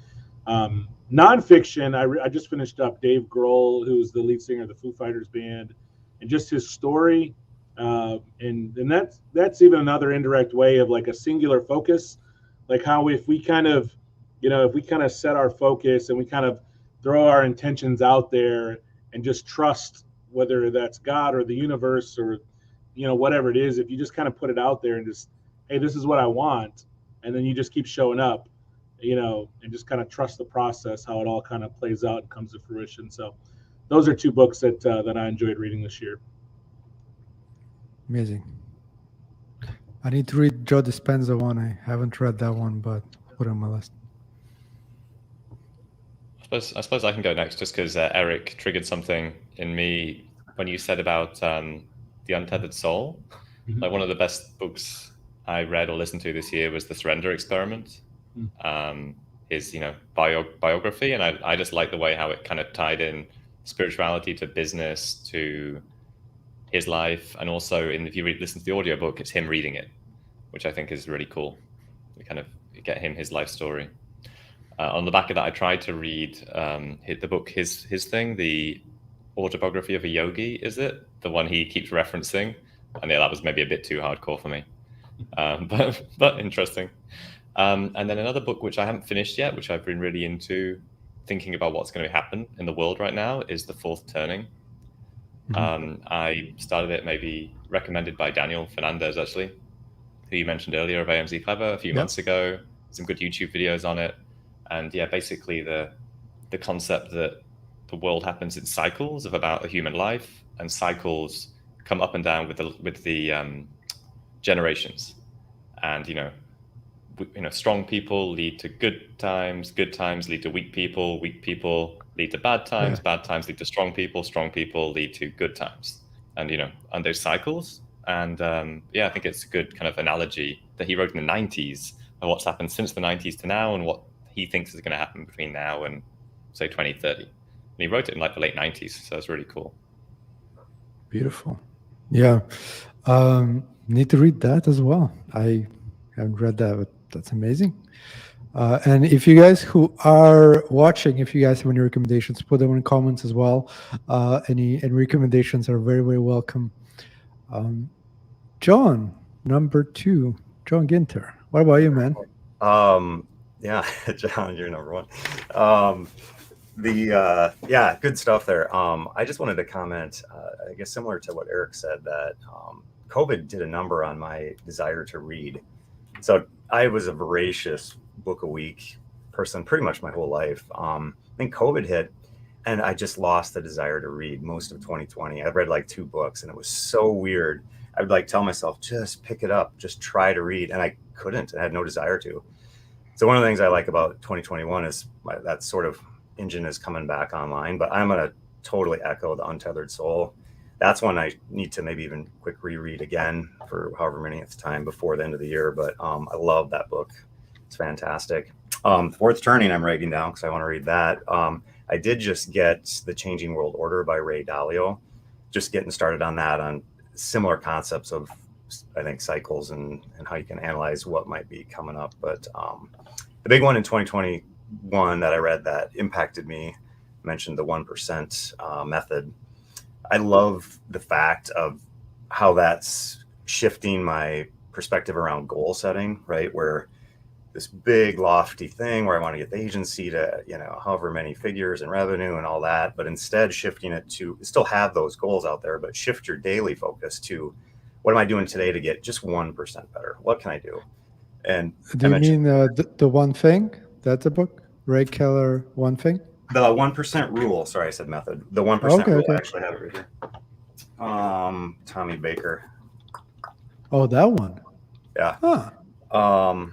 Nonfiction, I just finished up Dave Grohl, who's the lead singer of the Foo Fighters band, and just his story. And that's even another indirect way of like a singular focus, like how if we kind of set our focus and we kind of throw our intentions out there and just trust, whether that's God or the universe or whatever it is, if you just kind of put it out there and just, hey, this is what I want, and then you just keep showing up, and just kind of trust the process, how it all kind of plays out and comes to fruition. So those are two books that I enjoyed reading this year. Amazing. I need to read Joe Dispenza one. I haven't read that one, but put it on my list. I suppose I can go next, just because Eric triggered something in me when you said about the Untethered Soul. Mm-hmm. Like one of the best books I read or listened to this year was The Surrender Experiment, his biography, and I just like the way how it kind of tied in spirituality to business to his life, and also if you listen to the audiobook, it's him reading it, which I think is really cool. We kind of get his life story. On the back of that, I tried to read the book, his thing, the Autobiography of a Yogi, is it? The one he keeps referencing. And yeah, that was maybe a bit too hardcore for me, but interesting. And then another book, which I haven't finished yet, which I've been really into, thinking about what's going to happen in the world right now, is The Fourth Turning. I started it, maybe recommended by Daniel Fernandez, actually, who you mentioned earlier, of AMZ Clever, a few months ago. Some good YouTube videos on it. And yeah, basically the concept that the world happens in cycles of about a human life, and cycles come up and down with the generations. And strong people lead to good times lead to weak people lead to bad times, bad times lead to strong people lead to good times, and and there's cycles. And I think it's a good kind of analogy that he wrote in the 90s of what's happened since the 90s to now, and what he thinks is going to happen between now and say 2030. And he wrote it in like the late 90s, so it's really cool. Beautiful. Yeah. Need to read that as well. I haven't read that, but that's amazing. And if you guys who are watching, if you guys have any recommendations, put them in comments as well. Any recommendations are very, very welcome. John, number 2, John Ginter. What about you, man? Yeah, John, you're number 1. Good stuff there. I just wanted to comment, I guess similar to what Eric said, that COVID did a number on my desire to read. So I was a voracious book a week person pretty much my whole life. Then COVID hit, and I just lost the desire to read most of 2020. I've read like 2 books, and it was so weird. I would like tell myself, just pick it up, just try to read, and I couldn't. I had no desire to. So one of the things I like about 2021 is that sort of engine is coming back online. But I'm going to totally echo the Untethered Soul. That's one I need to maybe even quick reread again for however many time before the end of the year. But I love that book. It's fantastic. Fourth Turning, I'm writing down because I want to read that. I did just get The Changing World Order by Ray Dalio. Just getting started on that, on similar concepts of, I think, cycles and how you can analyze what might be coming up. But the big one in 2021 that I read that impacted me, mentioned the 1% method. I love the fact of how that's shifting my perspective around goal setting, right? Where this big lofty thing where I want to get the agency to, however many figures and revenue and all that, but instead shifting it to still have those goals out there, but shift your daily focus to what am I doing today to get just 1% better? What can I do? And do you mean the One Thing? That's a book? Ray Keller, One Thing? The 1% rule. Sorry, I said method. The 1% rule. I actually have it right here. Tommy Baker. Oh, that one. Yeah. Huh.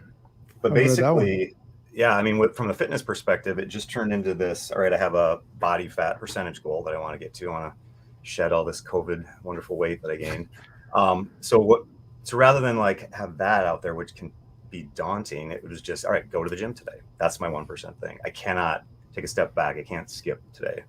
But basically, yeah, I mean, from the fitness perspective, it just turned into this, all right, I have a body fat percentage goal that I want to get to. I want to shed all this COVID wonderful weight that I gained. So rather than like have that out there, which can be daunting, it was just, all right, go to the gym today. That's my 1% thing. I cannot take a step back. I can't skip today.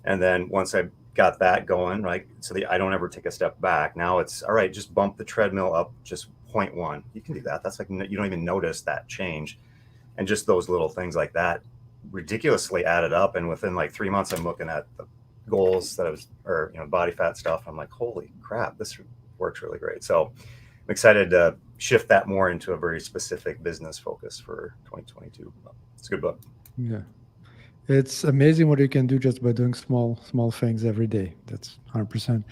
And then once I got that going, right, so I don't ever take a step back. Now it's, all right, just bump the treadmill up just 0.1. You can do that. That's like, you don't even notice that change. And just those little things like that ridiculously added up. And within like 3 months, I'm looking at the goals that I was, or, body fat stuff. I'm like, holy crap, this works really great. So I'm excited to shift that more into a very specific business focus for 2022. It's a good book. Yeah. It's amazing what you can do just by doing small things every day. That's 100%.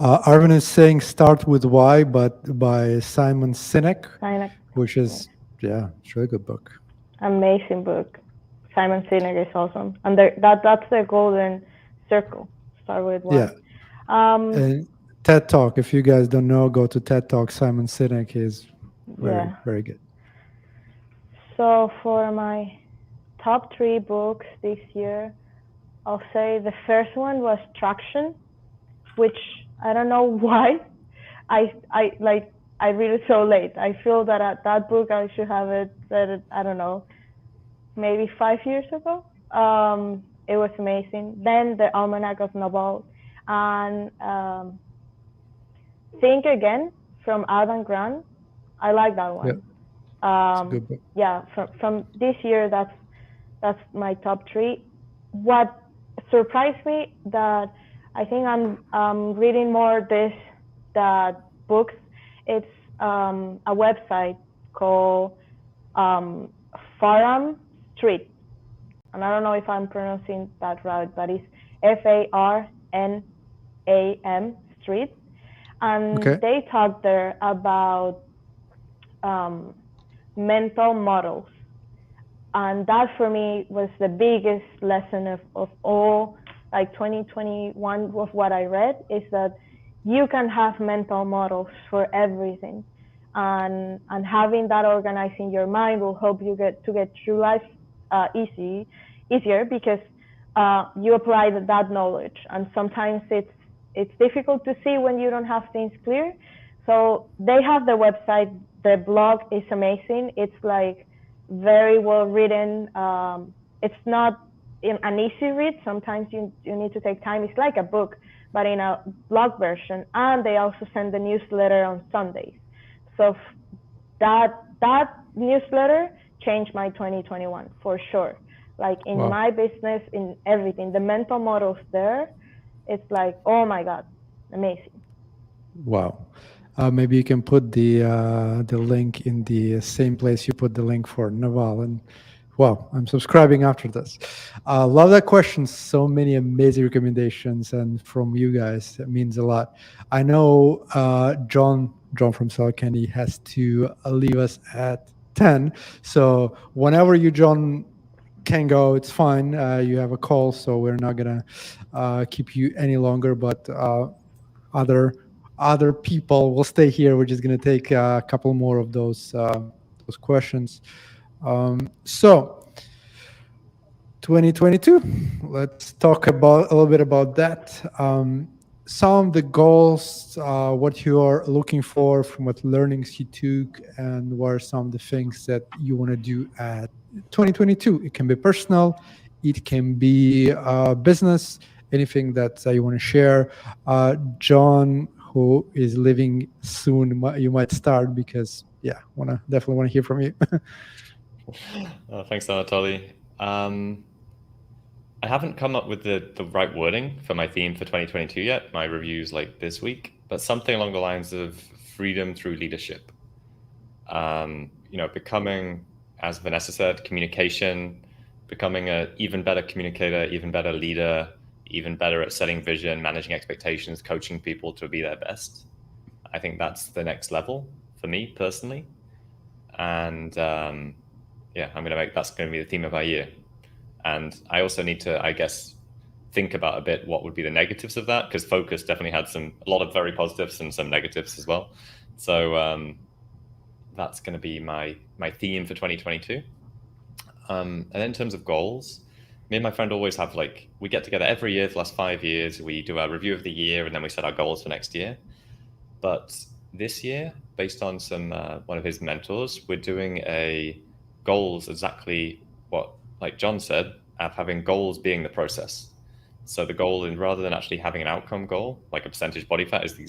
Arvin is saying start with Why, but by Simon Sinek, which is, it's a really good book. Amazing book. Simon Sinek is awesome. And that's the golden circle. Start with Why. Yeah. And TED Talk, if you guys don't know, go to TED Talk. Simon Sinek is very, very good. So for my top 3 books this year, I'll say the first one was Traction, which I don't know why I read it so late. I feel that that book I should have read, I don't know, maybe 5 years ago. It was amazing. Then the Almanac of Nobel and Think Again from Adam Grant. I like that one. It's a good book. Yeah, from this year, that's my top 3. What surprised me that I think I'm reading more that books. It's a website called Farnam Street, and I don't know if I'm pronouncing that right, but it's FARNAM Street, and they talk there about mental models. And that for me was the biggest lesson of all, like 2021 of what I read, is that you can have mental models for everything. And having that organized in your mind will help you get through life easier because you apply that knowledge. And sometimes it's difficult to see when you don't have things clear. So they have the website, the blog is amazing. It's like very well written. It's not an easy read. Sometimes you need to take time. It's like a book, but in a blog version. And they also send the newsletter on Sundays. So that newsletter changed my 2021 for sure. Like in my business, in everything, the mental models there, it's like, oh my God, amazing. Wow. Maybe you can put the link in the same place you put the link for Naval. And wow, I'm subscribing after this. Love that question. So many amazing recommendations, and from you guys, it means a lot. I know John John from Candy has to leave us at 10. So whenever you, John, can go, it's fine. You have a call, so we're not gonna keep you any longer. But other people will stay here. We're just gonna take a couple more of those questions. So 2022. Let's talk about a little bit about that. Some of the goals, what you are looking for from what learnings you took, and what are some of the things that you want to do at 2022. It can be personal, it can be business, anything that you want to share. John, who is living soon, you might start because definitely want to hear from you. Thanks, Anatoly. I haven't come up with the right wording for my theme for 2022 yet. My review's like this week, but something along the lines of freedom through leadership. Becoming, as Vanessa said, communication, becoming an even better communicator, even better leader, even better at setting vision, managing expectations, coaching people to be their best. I think that's the next level for me personally. And that's going to be the theme of our year. And I also need to, I guess, think about a bit what would be the negatives of that, because Focus definitely had a lot of very positives and some negatives as well. So that's going to be my theme for 2022. And then in terms of goals, me and my friend always have we get together every year for the last 5 years. We do our review of the year and then we set our goals for next year. But this year, based on one of his mentors, we're doing goals exactly what, like John said, of having goals being the process. So the goal, rather than actually having an outcome goal, like a percentage body fat is the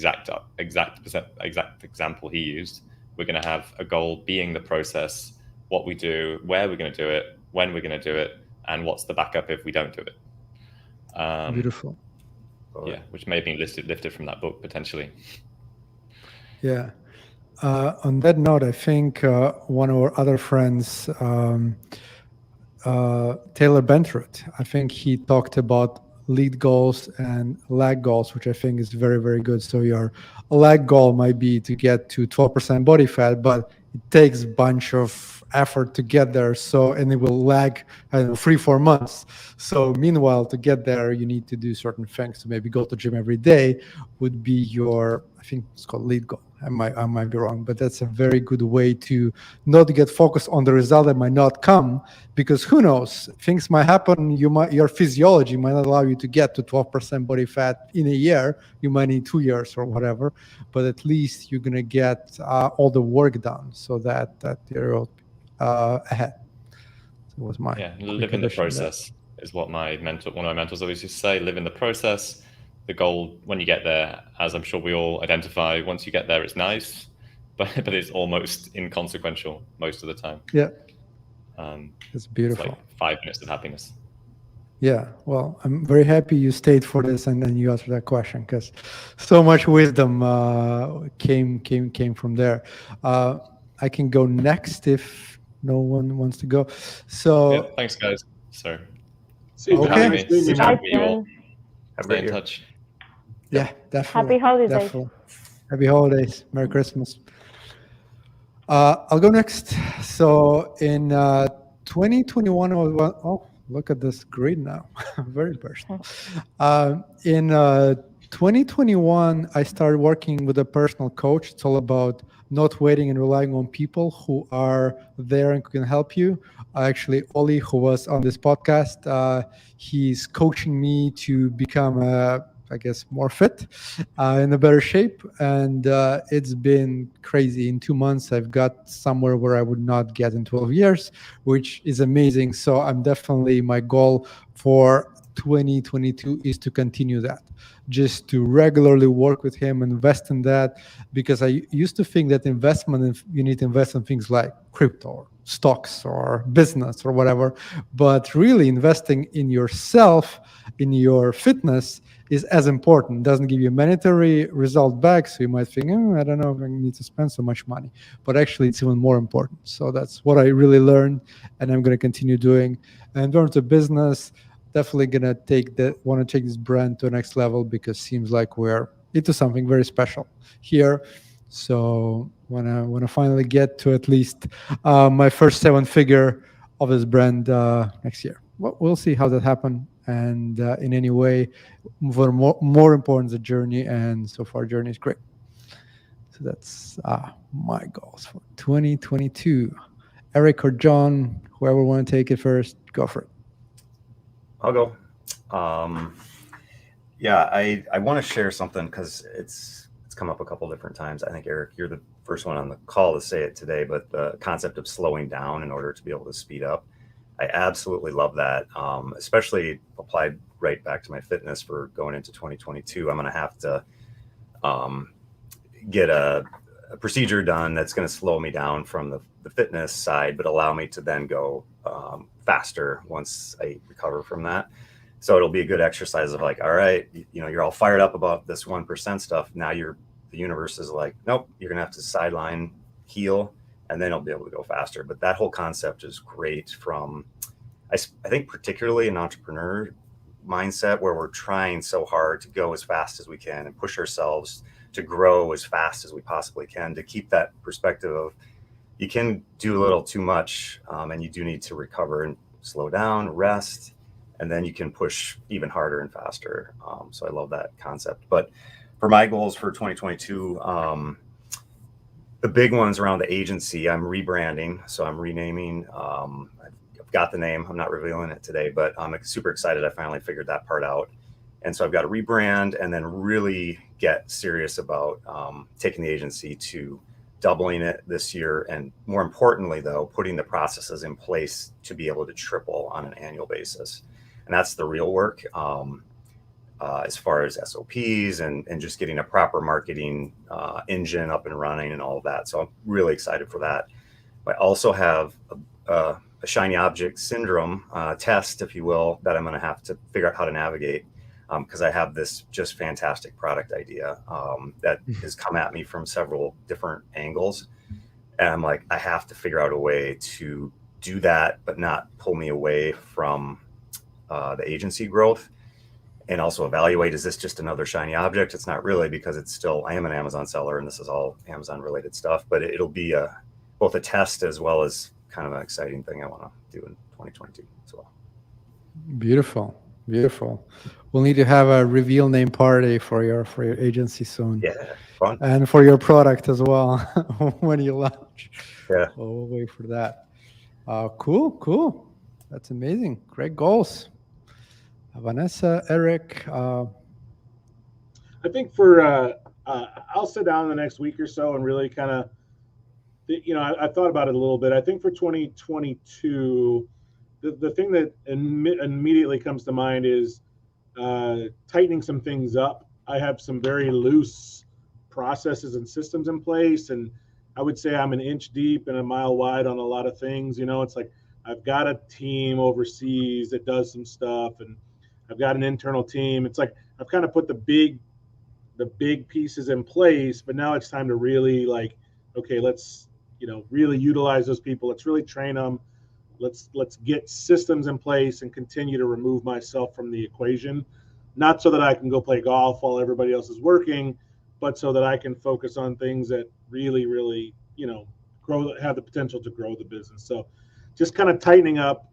exact example he used. We're going to have a goal being the process, what we do, where we're going to do it, when we're going to do it, and what's the backup if we don't do it. Beautiful. Yeah, which may have been lifted from that book potentially. Yeah. On that note, I think one of our other friends, Taylor Bentrout, I think he talked about lead goals and lag goals, which I think is very, very good. So your lag goal might be to get to 12% body fat, but it takes a bunch of effort to get there. And it will lag, 3-4 months. So meanwhile, to get there, you need to do certain things. So maybe go to gym every day would be your, I think it's called lead goal. I might be wrong, but that's a very good way to not get focused on the result that might not come, because who knows, things might happen. Your physiology might not allow you to get to 12% body fat in a year. You might need 2 years or whatever, but at least you're gonna get all the work done so that you're ahead. So it was my live in the process is what one of my mentors always used to say. Live in the process. The goal, when you get there, as I'm sure we all identify, once you get there, it's nice, but it's almost inconsequential most of the time. Yeah, it's beautiful. It's like 5 minutes of happiness. Yeah, well, I'm very happy you stayed for this and you answered that question, because so much wisdom came from there. I can go next if no one wants to go. So thanks, guys. So See you. Okay. Nice meeting you. Happy you all. Have a Stay great in year. touch. yeah, definitely. Happy holidays. Definitely. Happy holidays. Merry Christmas. I'll go next. So in 2021, look at this grid now. Very personal. In 2021, I started working with a personal coach. It's all about not waiting and relying on people who are there and can help you. Actually, Oli, who was on this podcast, he's coaching me to become more fit, in a better shape. And it's been crazy. In 2 months, I've got somewhere where I would not get in 12 years, which is amazing. So I'm definitely, my goal for 2022 is to continue that, just to regularly work with him, invest in that, because I used to think that you need to invest in things like crypto or stocks or business or whatever, but really investing in yourself, in your fitness, is as important. It doesn't give you a monetary result back, so you might think, I don't know if I need to spend so much money, but actually it's even more important. So that's what I really learned, and I'm going to continue doing. And in terms of business, definitely going to want to take this brand to the next level, because it seems like we're into something very special here. So when I finally get to at least my first 7-figure of this brand next year. Well, we'll see how that happens. And in any way, more important, the journey. And so far, journey is great. So that's my goals for 2022. Eric or John, whoever want to take it first, go for it. I'll go. Yeah, I want to share something because it's come up a couple different times. I think, Eric, you're the first one on the call to say it today, but the concept of slowing down in order to be able to speed up, I absolutely love that, especially applied right back to my fitness for going into 2022. I'm going to have to get a procedure done that's going to slow me down from the fitness side, but allow me to then go faster once I recover from that. So it'll be a good exercise of like, all right, you're all fired up about this 1% stuff. Now the universe is like, nope, you're gonna have to sideline, heal, and then you'll be able to go faster. But that whole concept is great from, I think, particularly an entrepreneur mindset where we're trying so hard to go as fast as we can and push ourselves to grow as fast as we possibly can, to keep that perspective of you can do a little too much and you do need to recover and slow down, rest, and then you can push even harder and faster. So I love that concept. But for my goals for 2022, the big ones around the agency, I'm rebranding. So I'm renaming. I've got the name. I'm not revealing it today, but I'm super excited. I finally figured that part out. And so I've got to rebrand and then really get serious about taking the agency to doubling it this year. And more importantly, though, putting the processes in place to be able to triple on an annual basis. And that's the real work as far as SOPs and just getting a proper marketing engine up and running and all of that. So I'm really excited for that. I also have a shiny object syndrome test, if you will, that I'm going to have to figure out how to navigate because I have this just fantastic product idea that has come at me from several different angles. And I'm like, I have to figure out a way to do that, but not pull me away from the agency growth, and also evaluate, is this just another shiny object? It's not really, because I am an Amazon seller and this is all Amazon related stuff, but it'll be both a test as well as kind of an exciting thing I want to do in 2022 as well. Beautiful. We'll need to have a reveal name party for your agency soon. Yeah, fun. And for your product as well when you launch. Yeah. We'll wait for that. Cool. That's amazing. Great goals. Vanessa, Eric. I think for I'll sit down in the next week or so and really kind of, I thought about it a little bit. I think for 2022, the thing that immediately comes to mind is tightening some things up. I have some very loose processes and systems in place, and I would say I'm an inch deep and a mile wide on a lot of things. It's like I've got a team overseas that does some stuff, and I've got an internal team. It's like I've kind of put the big pieces in place, but now it's time to really okay, let's really utilize those people. Let's really train them. Let's get systems in place and continue to remove myself from the equation, not so that I can go play golf while everybody else is working, but so that I can focus on things that really, really, have the potential to grow the business. So just kind of tightening up,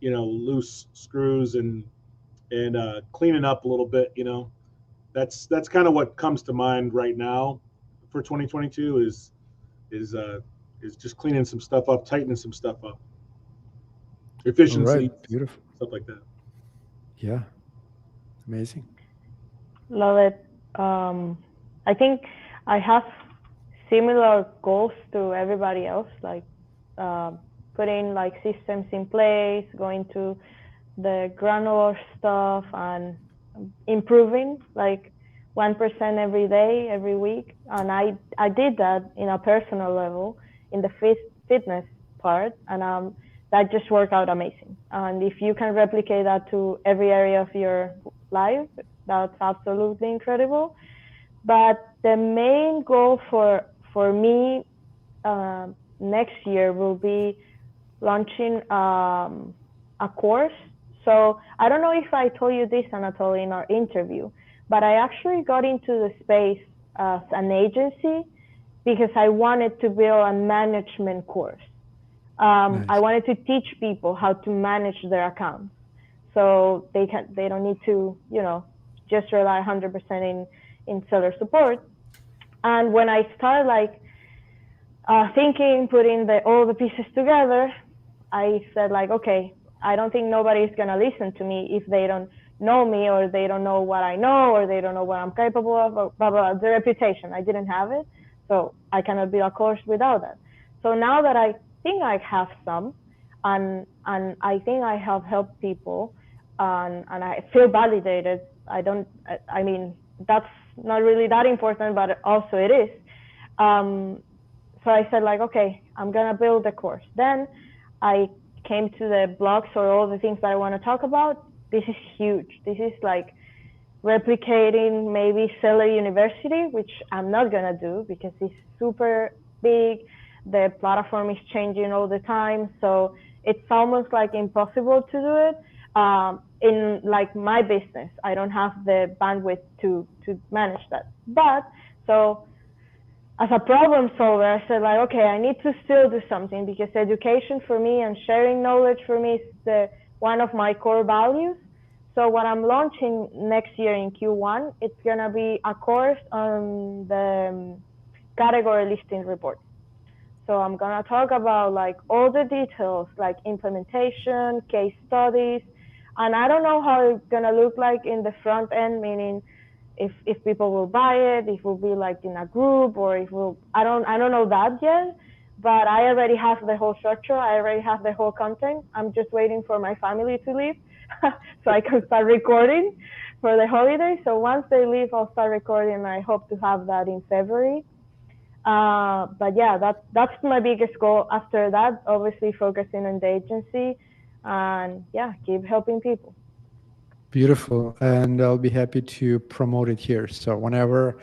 loose screws and cleaning up a little bit. That's kind of what comes to mind right now for 2022 is just cleaning some stuff up, tightening some stuff up, efficiency, right. Beautiful stuff like that. Yeah, amazing. Love it. I think I have similar goals to everybody else, like putting systems in place, going to the granular stuff, and improving 1% every day, every week. And I did that in a personal level in the fitness part, and that just worked out amazing. And if you can replicate that to every area of your life, that's absolutely incredible. But the main goal for me next year will be launching a course. So I don't know if I told you this, Anatoly, in our interview, but I actually got into the space as an agency because I wanted to build a management course. Nice. I wanted to teach people how to manage their accounts, so they don't need to, just rely 100% in seller support. And when I started like thinking, putting all the pieces together, I said like, okay, I don't think nobody's gonna listen to me if they don't know me, or they don't know what I know, or they don't know what I'm capable of, or blah, blah, blah. The reputation, I didn't have it, so I cannot build a course without that. So now that I think I have some, and I think I have helped people, and I feel validated. I mean, that's not really that important, but also it is. So I said like, okay, I'm gonna build a course. Then I came to the blogs or all the things that I want to talk about. This is huge. This is like replicating maybe Seller University, which I'm not gonna do because it's super big. The platform is changing all the time, so it's almost like impossible to do it. In like my business, I don't have the bandwidth to manage that. But so as a problem solver, I said like, okay, I need to still do something, because education for me and sharing knowledge for me is one of my core values. So what I'm launching next year in Q1, it's gonna be a course on the category listing report. So I'm gonna talk about like all the details, like implementation, case studies, and I don't know how it's gonna look like in the front end, meaning if people will buy it, if it will be like in a group, or if we'll, I don't know that yet, but I already have the whole structure. I already have the whole content. I'm just waiting for my family to leave so I can start recording for the holidays. So once they leave, I'll start recording, and I hope to have that in February. But yeah, that's my biggest goal. After that, obviously focusing on the agency, and yeah, keep helping people. Beautiful, and I'll be happy to promote it here. So whenever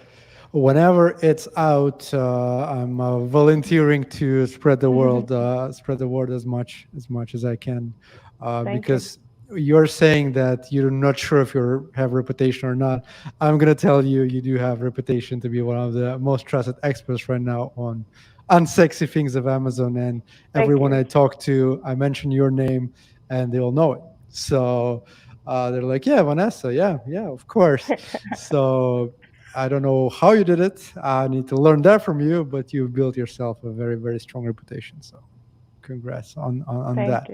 it's out, I'm volunteering to spread the word as much as I can, because you're saying that you're not sure if you have reputation or not. I'm gonna tell you, you do have reputation to be one of the most trusted experts right now on unsexy things of Amazon, and everyone I talk to, I mention your name, and they all know it. So. They're like, yeah, Vanessa, yeah, of course. So I don't know how you did it. I need to learn that from you, but you've built yourself a very, very strong reputation. So congrats on that.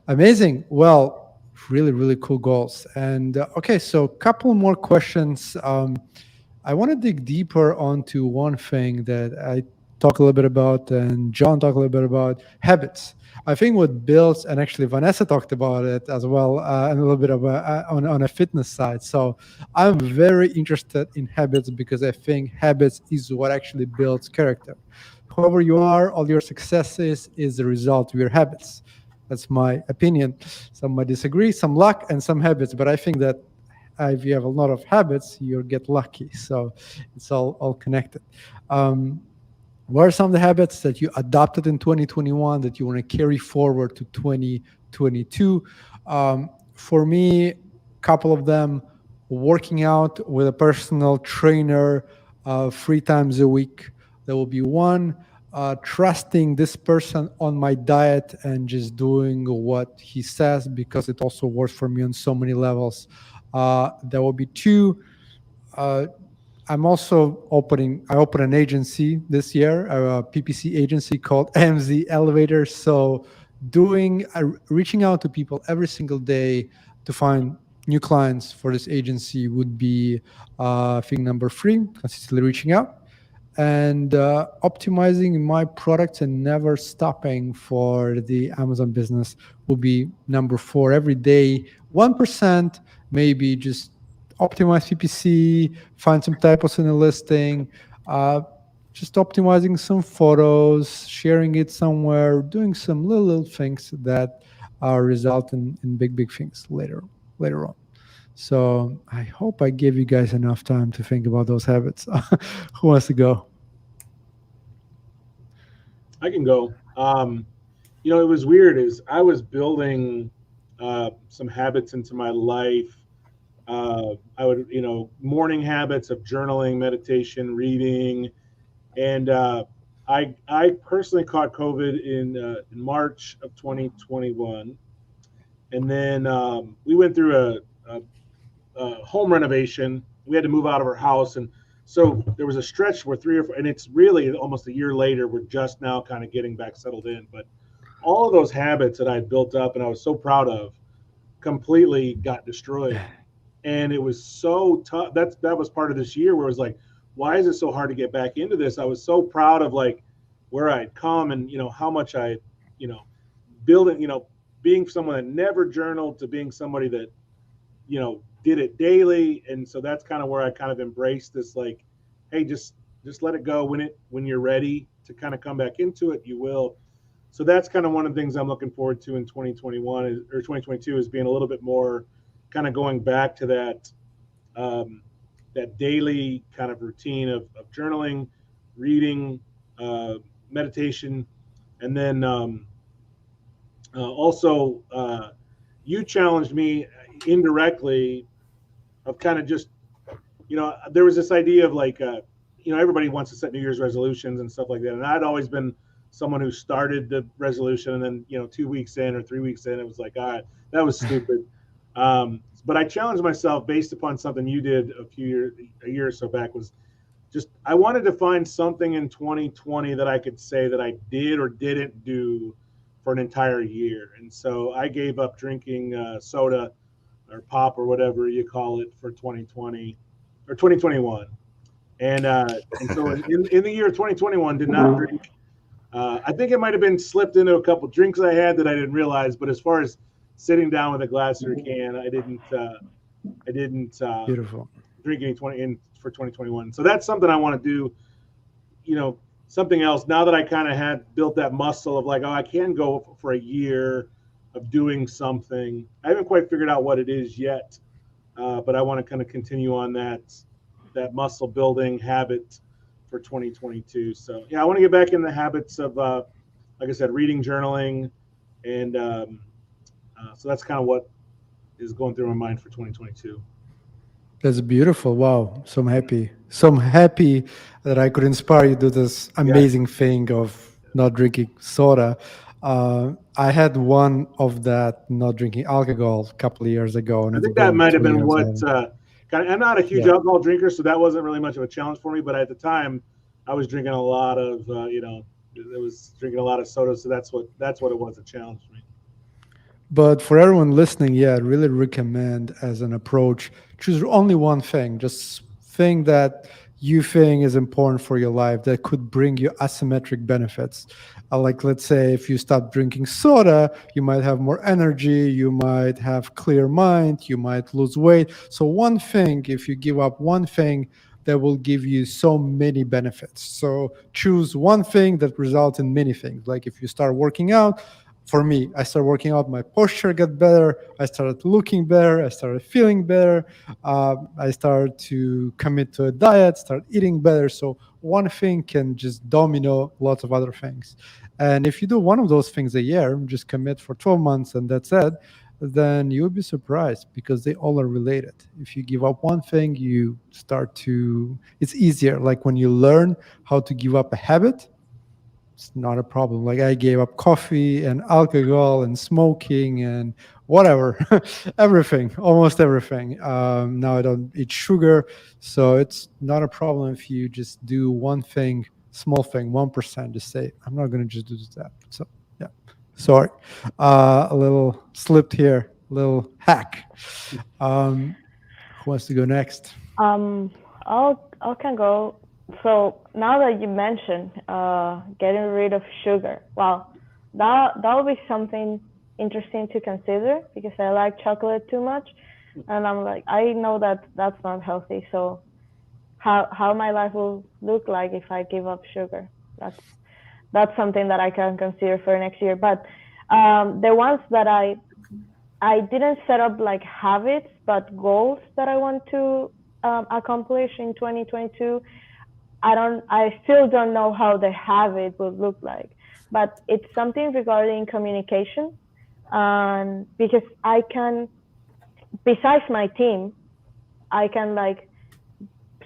Amazing. Well, really, really cool goals. And okay, so a couple more questions. I want to dig deeper onto one thing that I talk a little bit about, and John talked a little bit about, habits. I think what builds, and actually Vanessa talked about it as well, and a little bit of on a fitness side. So I'm very interested in habits, because I think habits is what actually builds character. Whoever you are, all your successes is the result of your habits. That's my opinion. Some might disagree, some luck and some habits, but I think that if you have a lot of habits, you'll get lucky. So it's all connected. What are some of the habits that you adopted in 2021 that you want to carry forward to 2022? For me, a couple of them: working out with a personal trainer 3 times a week. That will be one. Trusting this person on my diet and just doing what he says, because it also works for me on so many levels. That will be 2. I'm also I opened an agency this year, a PPC agency called AMZ Elevator. So reaching out to people every single day to find new clients for this agency would be thing number 3, consistently reaching out. And optimizing my products and never stopping for the Amazon business will be number 4. Every day, 1%, maybe just optimize PPC, find some typos in the listing, just optimizing some photos, sharing it somewhere, doing some little things that result in big things later on. So I hope I gave you guys enough time to think about those habits. Who wants to go? I can go. It was weird is I was building some habits into my life I would, morning habits of journaling, meditation, reading, and I personally caught COVID in March of 2021, and then we went through a home renovation. We had to move out of our house, and so there was a stretch where 3 or 4, and it's really almost a year later. We're just now kind of getting back settled in, but all of those habits that I had built up and I was so proud of completely got destroyed. And it was so tough. That was part of this year where it was like, why is it so hard to get back into this? I was so proud of like where I'd come and how much I, building, being someone that never journaled to being somebody that, did it daily. And so that's kind of where I kind of embraced this, like, hey, just let it go. When you're ready to kind of come back into it, you will. So that's kind of one of the things I'm looking forward to in 2021 or 2022 is being a little bit more kind of going back to that that daily kind of routine of journaling, reading, meditation, and then also you challenged me indirectly of kind of just there was this idea of like everybody wants to set New Year's resolutions and stuff like that, and I'd always been someone who started the resolution and then 2 weeks in or 3 weeks in it was like, that was stupid. But I challenged myself based upon something you did a year or so back, was just I wanted to find something in 2020 that I could say that I did or didn't do for an entire year. And so I gave up drinking soda or pop or whatever you call it for 2020 or 2021. And so in the year 2021 did not drink. I think it might have been slipped into a couple drinks I had that I didn't realize, but as far as sitting down with a glass or a can, I didn't Beautiful. drink any for 2021. So that's something I want to do, something else now that I kind of had built that muscle of like, I can go for a year of doing something. I haven't quite figured out what it is yet, but I want to kind of continue on that muscle building habit for 2022. So yeah, I want to get back in the habits of, like I said, reading, journaling, and so that's kind of what is going through my mind for 2022. That's beautiful. Wow. So I'm happy. So I'm happy that I could inspire you to do this amazing thing of not drinking soda. I had one of that not drinking alcohol a couple of years ago. And I think that might have been what I'm not a huge alcohol drinker, so that wasn't really much of a challenge for me. But at the time, I was drinking a lot of, it was drinking a lot of soda. So that's what it was, a challenge for me. But for everyone listening, I really recommend as an approach, choose only one thing, just thing that you think is important for your life that could bring you asymmetric benefits. Like, let's say if you stop drinking soda, you might have more energy, you might have clear mind, you might lose weight. So one thing, if you give up one thing, that will give you so many benefits. So choose one thing that results in many things. Like if you start working out, for me, I started working out, my posture got better, I started looking better, I started feeling better, I started to commit to a diet, start eating better. So one thing can just domino lots of other things. And if you do one of those things a year, just commit for 12 months and that's it, then you'll be surprised because they all are related. If you give up one thing, you start to, it's easier. Like when you learn how to give up a habit, it's not a problem. Like I gave up coffee and alcohol and smoking and whatever, everything, almost everything. Now I don't eat sugar. So it's not a problem if you just do one thing, small thing, 1%, just say, I'm not going to just do that. So yeah, sorry. A little slipped here, little hack. Who wants to go next? I can go. So now that you mentioned getting rid of sugar, well, that would be something interesting to consider because I like chocolate too much, and I'm like, I know that that's not healthy. So how my life will look like if I give up sugar? That's something that I can consider for next year. But the ones that I didn't set up like habits, but goals that I want to accomplish in 2022. I still don't know how the habit would look like, but it's something regarding communication. Because I can, besides my team, I can like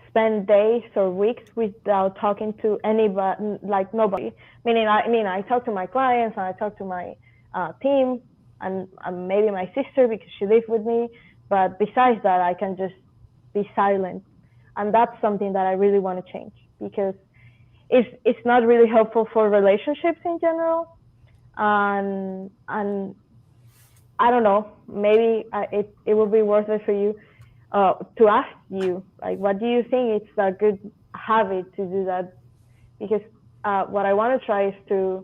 spend days or weeks without talking to anybody, like nobody. I talk to my clients and I talk to my team and maybe my sister because she lives with me. But besides that, I can just be silent, and that's something that I really want to change because it's not really helpful for relationships in general, and I don't know, maybe it will be worth it for you to ask you, like, what do you think it's a good habit to do that? Because what I want to try is to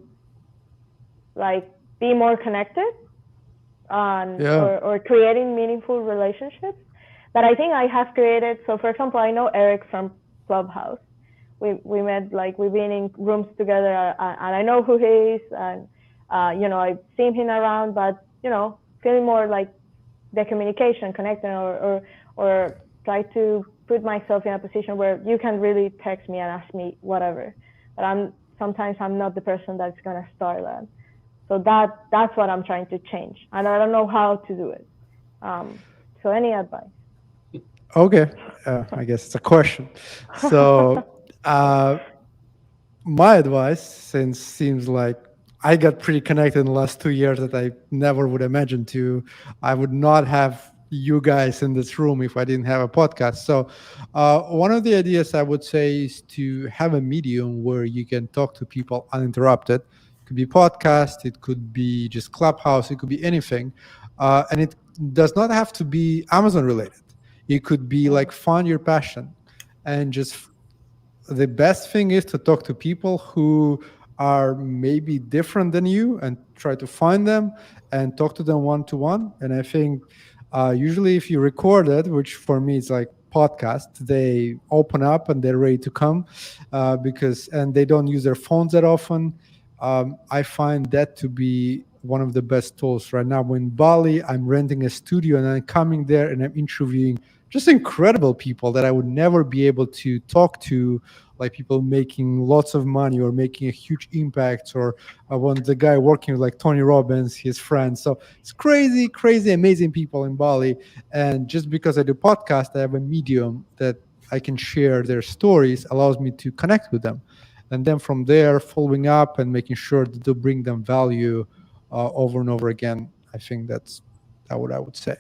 like be more connected or creating meaningful relationships that I think I have created. So, for example, I know Eric from Clubhouse. We met, like, we've been in rooms together, and I know who he is, and I've seen him around, but feeling more like the communication, connecting, or try to put myself in a position where you can really text me and ask me whatever. But sometimes I'm not the person that's gonna start that. So that's what I'm trying to change, and I don't know how to do it. So any advice? Okay, I guess it's a question. So my advice, since seems like I got pretty connected in the last 2 years that I never would imagine to, I would not have you guys in this room if I didn't have a podcast. So one of the ideas I would say is to have a medium where you can talk to people uninterrupted. It could be podcast, it could be just Clubhouse, it could be anything. And it does not have to be Amazon related. It could be like find your passion and just the best thing is to talk to people who are maybe different than you and try to find them and talk to them one-to-one. And I think usually if you record it, which for me is like podcast, they open up and they're ready to come and they don't use their phones that often. I find that to be one of the best tools right now. In Bali, I'm renting a studio and I'm coming there and I'm interviewing just incredible people that I would never be able to talk to, like people making lots of money or making a huge impact, or I want the guy working with like Tony Robbins, his friends. So it's crazy, amazing people in Bali. And just because I do podcast, I have a medium that I can share their stories, allows me to connect with them. And then from there, following up and making sure that they bring them value over and over again. I think that's what I would say.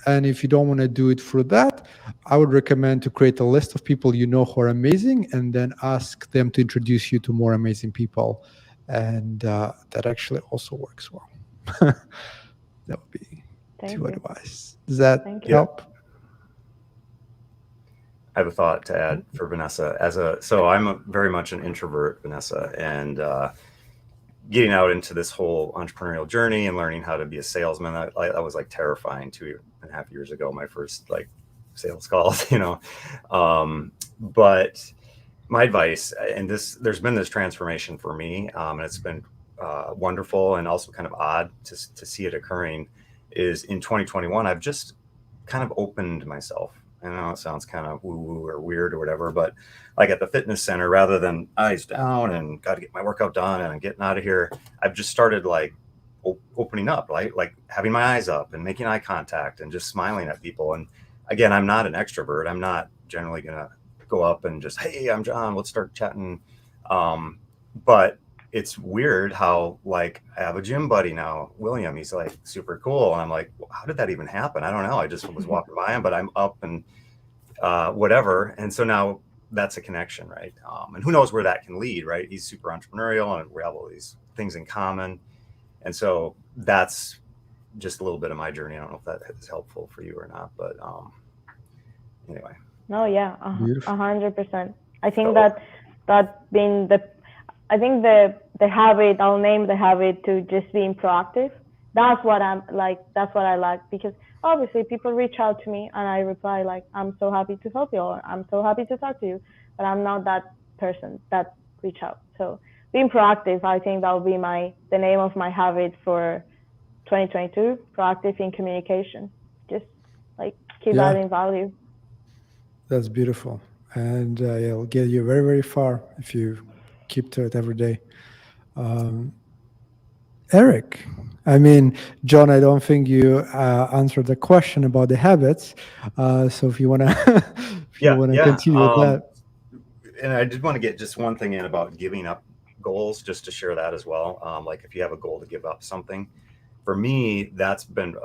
And if you don't want to do it through that, I would recommend to create a list of people you know who are amazing and then ask them to introduce you to more amazing people. And that actually also works well. That would be two advice. Does that help? I have a thought to add for Vanessa. So I'm very much an introvert, Vanessa, and getting out into this whole entrepreneurial journey and learning how to be a salesman, that was like terrifying 2.5 years ago, my first like sales calls, but my advice, and there's been this transformation for me, and it's been wonderful and also kind of odd to see it occurring, is in 2021, I've just kind of opened myself. I know it sounds kind of woo-woo or weird or whatever, but like at the fitness center, rather than eyes down and got to get my workout done and I'm getting out of here, I've just started like opening up, right? Like having my eyes up and making eye contact and just smiling at people. And again, I'm not an extrovert. I'm not generally going to go up and just, hey, I'm John, let's start chatting. But it's weird how, like, I have a gym buddy now, William, he's like super cool. And I'm like, well, how did that even happen? I don't know. I just was walking by him, but I'm up and whatever. And so now that's a connection, right? And who knows where that can lead, right? He's super entrepreneurial and we have all these things in common. And so that's just a little bit of my journey. I don't know if that is helpful for you or not, but anyway. No, yeah, 100%. I think that being the habit, I'll name the habit to just being proactive. That's what I like, because obviously people reach out to me and I reply like, I'm so happy to help you, or I'm so happy to talk to you, but I'm not that person that reach out. So being proactive, I think that will be the name of my habit for 2022, proactive in communication. Just like keep adding value. That's beautiful. And it'll get you very, very far if you keep to it every day. Eric, I mean, John, I don't think you answered the question about the habits. So if you wanna, if you Yeah, wanna yeah. continue with that, And I did want to get just one thing in about giving up goals, just to share that as well. Like if you have a goal to give up something, for me, that's been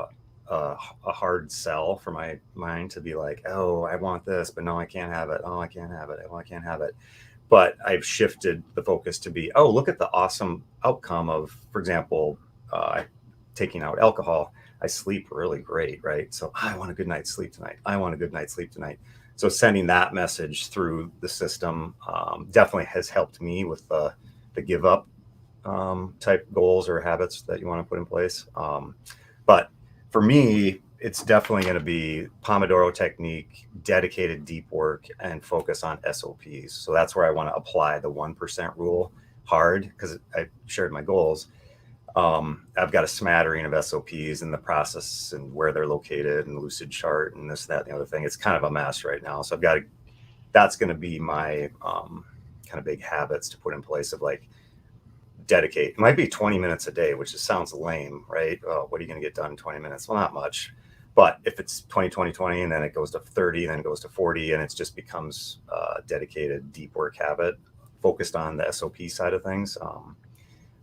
a hard sell for my mind to be like, oh, I want this, but no, I can't have it. Oh, I can't have it. Oh, I can't have it. But I've shifted the focus to be, oh, look at the awesome outcome of, for example, taking out alcohol. I sleep really great, right? So I want a good night's sleep tonight. I want a good night's sleep tonight. So sending that message through the system definitely has helped me with the give up type goals or habits that you want to put in place. But for me, it's definitely going to be Pomodoro technique, dedicated deep work, and focus on SOPs. So that's where I want to apply the 1% rule hard, because I shared my goals. I've got a smattering of SOPs in the process and where they're located and lucid chart and this, that, and the other thing. It's kind of a mess right now. So that's going to be my kind of big habits to put in place of like dedicate. It might be 20 minutes a day, which just sounds lame, right? What are you going to get done in 20 minutes? Well, not much. But if it's 20, 20, 20, and then it goes to 30, then it goes to 40, and it just becomes a dedicated deep work habit focused on the SOP side of things,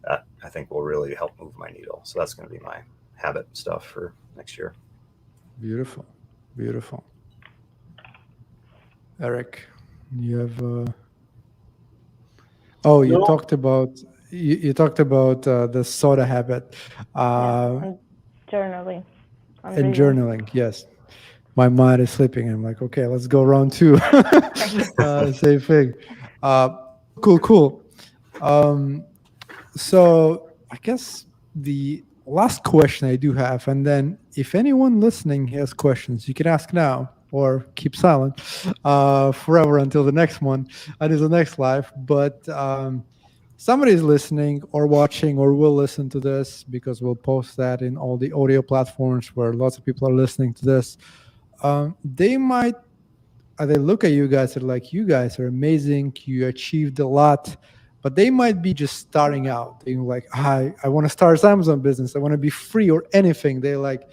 that I think will really help move my needle. So that's going to be my habit stuff for next year. beautiful, beautiful. Eric, you have. Oh, you No. talked about the soda habit And journaling. I'm and reading. journaling. Yes, my mind is slipping. I'm like, okay, let's go round two. Same thing. Cool. So I guess the last question I do have, and then if anyone listening has questions, you can ask now or keep silent forever until the next one, until the next live. But somebody's listening or watching or will listen to this, because we'll post that in all the audio platforms where lots of people are listening to this. They might, they look at you guys and like, you guys are amazing, you achieved a lot, but they might be just starting out. They're like, I want to start Amazon business, I want to be free or anything. They're like,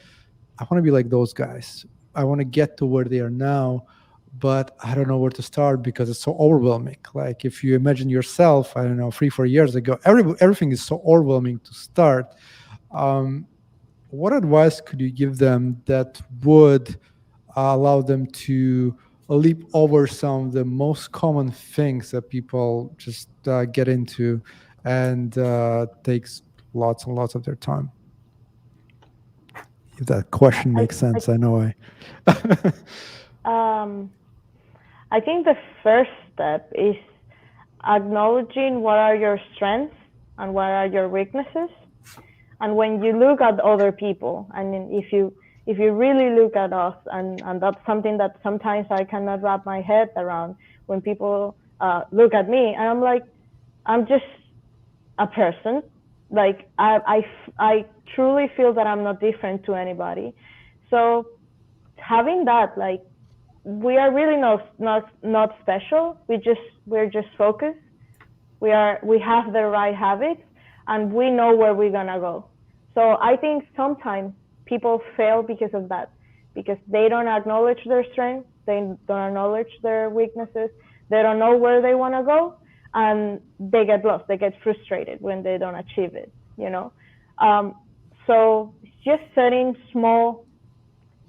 I want to be like those guys, I want to get to where they are now, but I don't know where to start because it's so overwhelming. Like if you imagine yourself, I don't know, 3-4 years ago, everything is so overwhelming to start. What advice could you give them that would allow them to leap over some of the most common things that people just get into and takes lots and lots of their time? If that question makes sense, I know I think the first step is acknowledging what are your strengths and what are your weaknesses. And when you look at other people, and if you really look at us, and that's something that sometimes I cannot wrap my head around, when people look at me, and I'm like, I'm just a person. Like I truly feel that I'm not different to anybody. So having that, like, we are really not special. We're just focused. We have the right habits, and we know where we're gonna go. So I think sometimes people fail because of that, because they don't acknowledge their strengths, they don't acknowledge their weaknesses, they don't know where they want to go, and they get lost, they get frustrated when they don't achieve it, you know. So just setting small,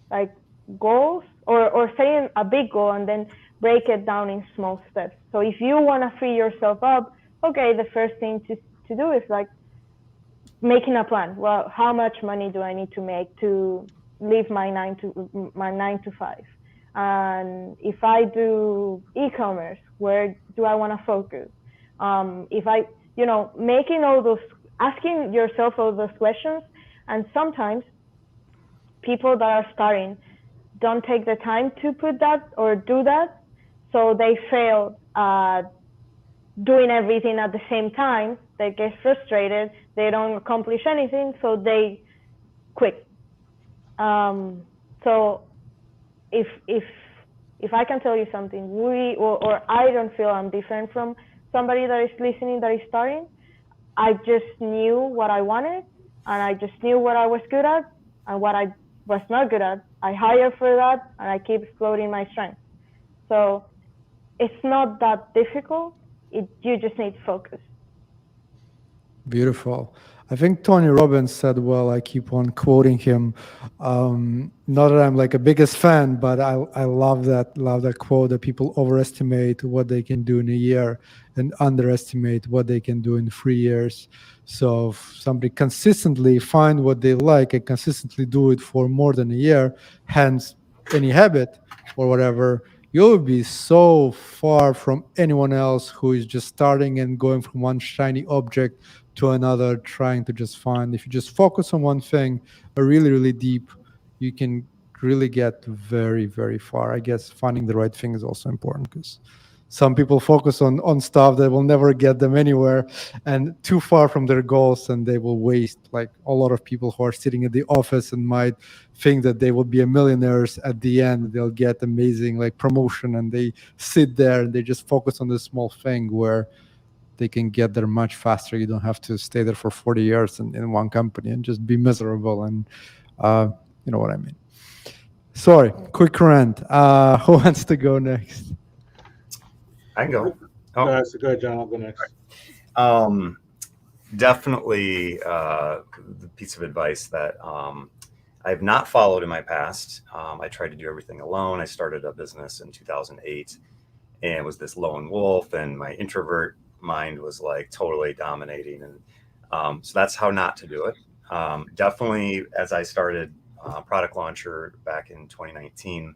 like, goals, or setting a big goal and then break it down in small steps. So if you want to free yourself up, okay, the first thing to do is like making a plan. Well, how much money do I need to make to leave my 9 to 5? And if I do e-commerce, where do I want to focus? If I, making all those, asking yourself all those questions. And sometimes people that are starting don't take the time to put that or do that, so they fail doing everything at the same time. They get frustrated, they don't accomplish anything, so they quit. So if I can tell you something, or I don't feel I'm different from somebody that is listening, that is starting, I just knew what I wanted, and I just knew what I was good at and what I was not good at. I hired for that, and I keep exploring my strengths. So it's not that difficult. You just need focus. Beautiful. I think Tony Robbins said well. I keep on quoting him. Not that I'm like a biggest fan, but I love that quote that people overestimate what they can do in a year and underestimate what they can do in 3 years. So if somebody consistently find what they like and consistently do it for more than a year, hence any habit or whatever, you'll be so far from anyone else who is just starting and going from one shiny object to another, trying to just find. If you just focus on one thing, really, really deep, you can really get very, very far. I guess finding the right thing is also important, because some people focus on stuff that will never get them anywhere and too far from their goals, and they will waste. Like a lot of people who are sitting in the office and might think that they will be a millionaires at the end, they'll get amazing like promotion, and they sit there and they just focus on this small thing where they can get there much faster. You don't have to stay there for 40 years in one company and just be miserable. And you know what I mean. Sorry, quick rant. Who wants to go next? I can go. Go ahead, John. I'll go next. Definitely the piece of advice that I've not followed in my past. I tried to do everything alone. I started a business in 2008 and was this lone wolf, and my introvert mind was like totally dominating. And so that's how not to do it. Definitely, as I started Product Launcher back in 2019,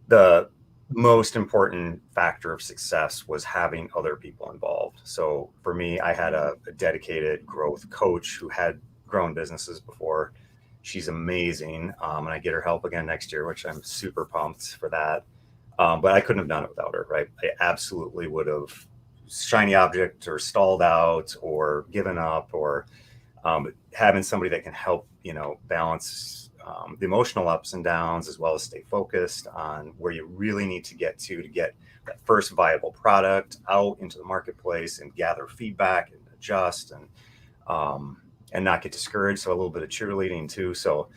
the most important factor of success was having other people involved. So for me, I had a dedicated growth coach who had grown businesses before. She's amazing. And I get her help again next year, which I'm super pumped for that. But I couldn't have done it without her, right? I absolutely would have shiny object or stalled out or given up, or having somebody that can help, balance the emotional ups and downs, as well as stay focused on where you really need to get that first viable product out into the marketplace and gather feedback and adjust and not get discouraged. So a little bit of cheerleading too. So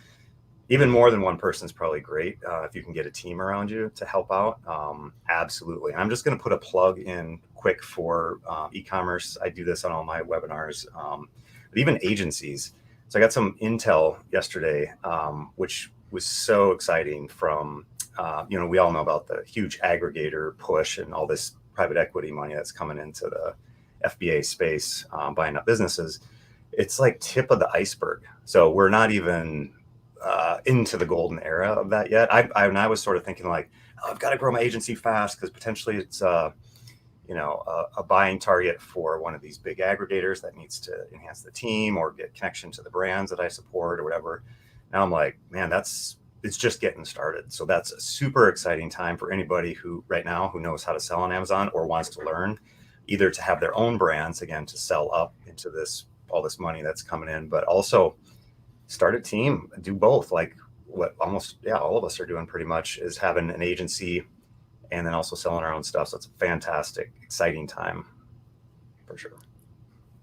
even more than one person is probably great if you can get a team around you to help out. Absolutely. I'm just going to put a plug in quick for e-commerce. I do this on all my webinars, but even agencies. So I got some intel yesterday, which was so exciting from, we all know about the huge aggregator push and all this private equity money that's coming into the FBA space, buying up businesses. It's like tip of the iceberg. So we're not even into the golden era of that yet. I was sort of thinking like, I've got to grow my agency fast because potentially it's a buying target for one of these big aggregators that needs to enhance the team or get connection to the brands that I support or whatever. Now I'm like, man, it's just getting started. So that's a super exciting time for anybody who knows how to sell on Amazon or wants to learn, either to have their own brands, again, to sell up into all this money that's coming in, but also start a team, do both. Like what all of us are doing pretty much, is having an agency and then also selling our own stuff. So it's a fantastic, exciting time for sure.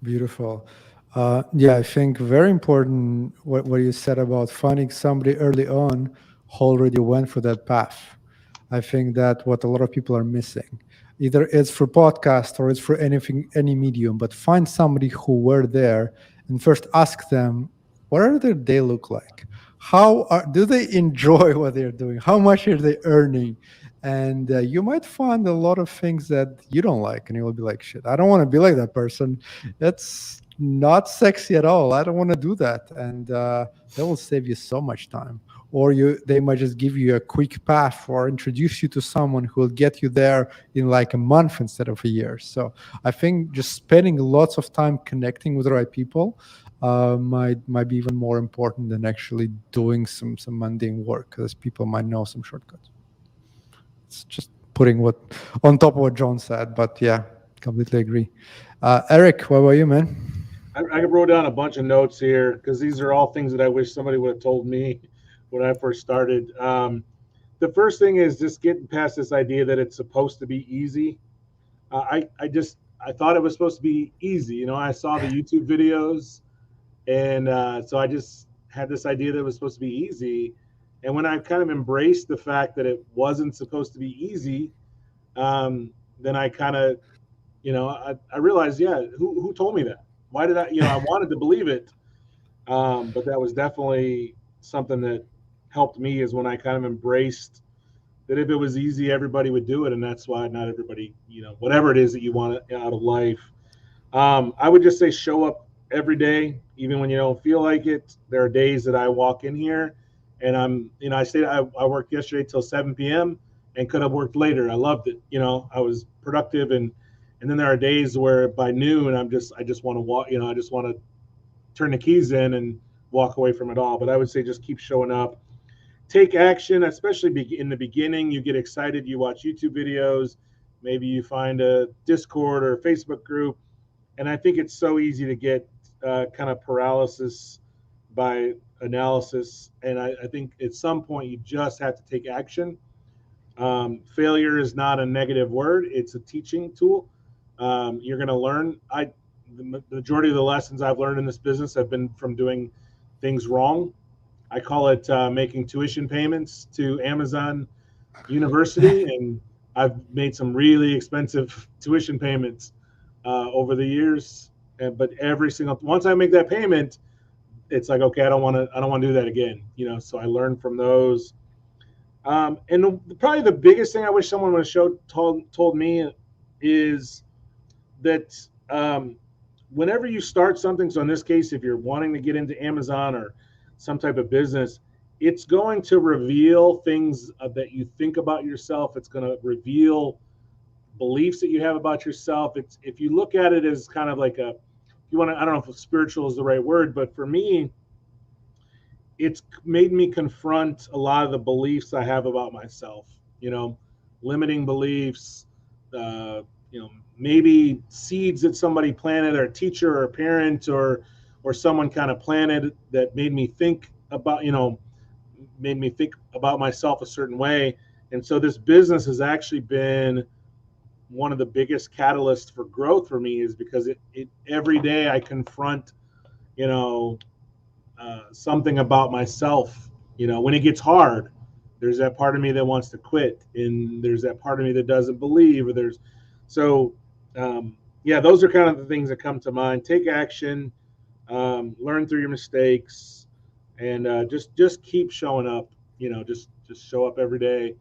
Beautiful. I think very important what you said about finding somebody early on who already went for that path. I think that what a lot of people are missing, either it's for podcast or it's for any medium, but find somebody who were there and first ask them, what are their day look like? Do they enjoy what they're doing? How much are they earning? And you might find a lot of things that you don't like, and you will be like, shit, I don't want to be like that person. That's not sexy at all. I don't want to do that. And that will save you so much time. Or they might just give you a quick path or introduce you to someone who will get you there in like a month instead of a year. So I think just spending lots of time connecting with the right people might be even more important than actually doing some mundane work, because people might know some shortcuts. It's just putting what on top of what John said, but yeah, completely agree. Eric, what about you, man? I wrote down a bunch of notes here because these are all things that I wish somebody would have told me when I first started. The first thing is just getting past this idea that it's supposed to be easy. I I thought it was supposed to be easy. You know, I saw the YouTube videos, and so I just had this idea that it was supposed to be easy. And when I kind of embraced the fact that it wasn't supposed to be easy, then I kind of, you know, I realized, yeah, who told me that? Why did I, you know, I wanted to believe it, but that was definitely something that helped me, is when I kind of embraced that if it was easy, everybody would do it. And that's why not everybody, you know, whatever it is that you want out of life. I would just say show up every day, even when you don't feel like it. There are days that I walk in here and I'm, you know, I worked yesterday till 7 p.m. and could have worked later. I loved it. You know, I was productive. And then there are days where by noon, I just want to walk, you know, I just want to turn the keys in and walk away from it all. But I would say just keep showing up. Take action, especially in the beginning. You get excited, you watch YouTube videos, maybe you find a Discord or Facebook group, and I think it's so easy to get kind of paralysis by analysis. And I think at some point you just have to take action. Failure is not a negative word; it's a teaching tool. You're going to learn. The majority of the lessons I've learned in this business have been from doing things wrong. I call it making tuition payments to Amazon University, and I've made some really expensive tuition payments over the years. But once I make that payment, it's like, okay, I don't want to do that again. You know, so I learned from those. And probably the biggest thing I wish someone would have told me is that whenever you start something, so in this case, if you're wanting to get into Amazon or some type of business, it's going to reveal things that you think about yourself. It's going to reveal beliefs that you have about yourself. If you look at it as kind of like I don't know if spiritual is the right word, but for me, it's made me confront a lot of the beliefs I have about myself, you know, limiting beliefs, you know, maybe seeds that somebody planted, or a teacher or a parent or someone kind of planted that made me think about, you know, myself a certain way. And so this business has actually been one of the biggest catalysts for growth for me, is because it every day I confront, you know, something about myself. You know, when it gets hard, there's that part of me that wants to quit, and there's that part of me that doesn't believe, or yeah, those are kind of the things that come to mind. Take action. Learn through your mistakes, and just keep showing up. You know, just show up every day,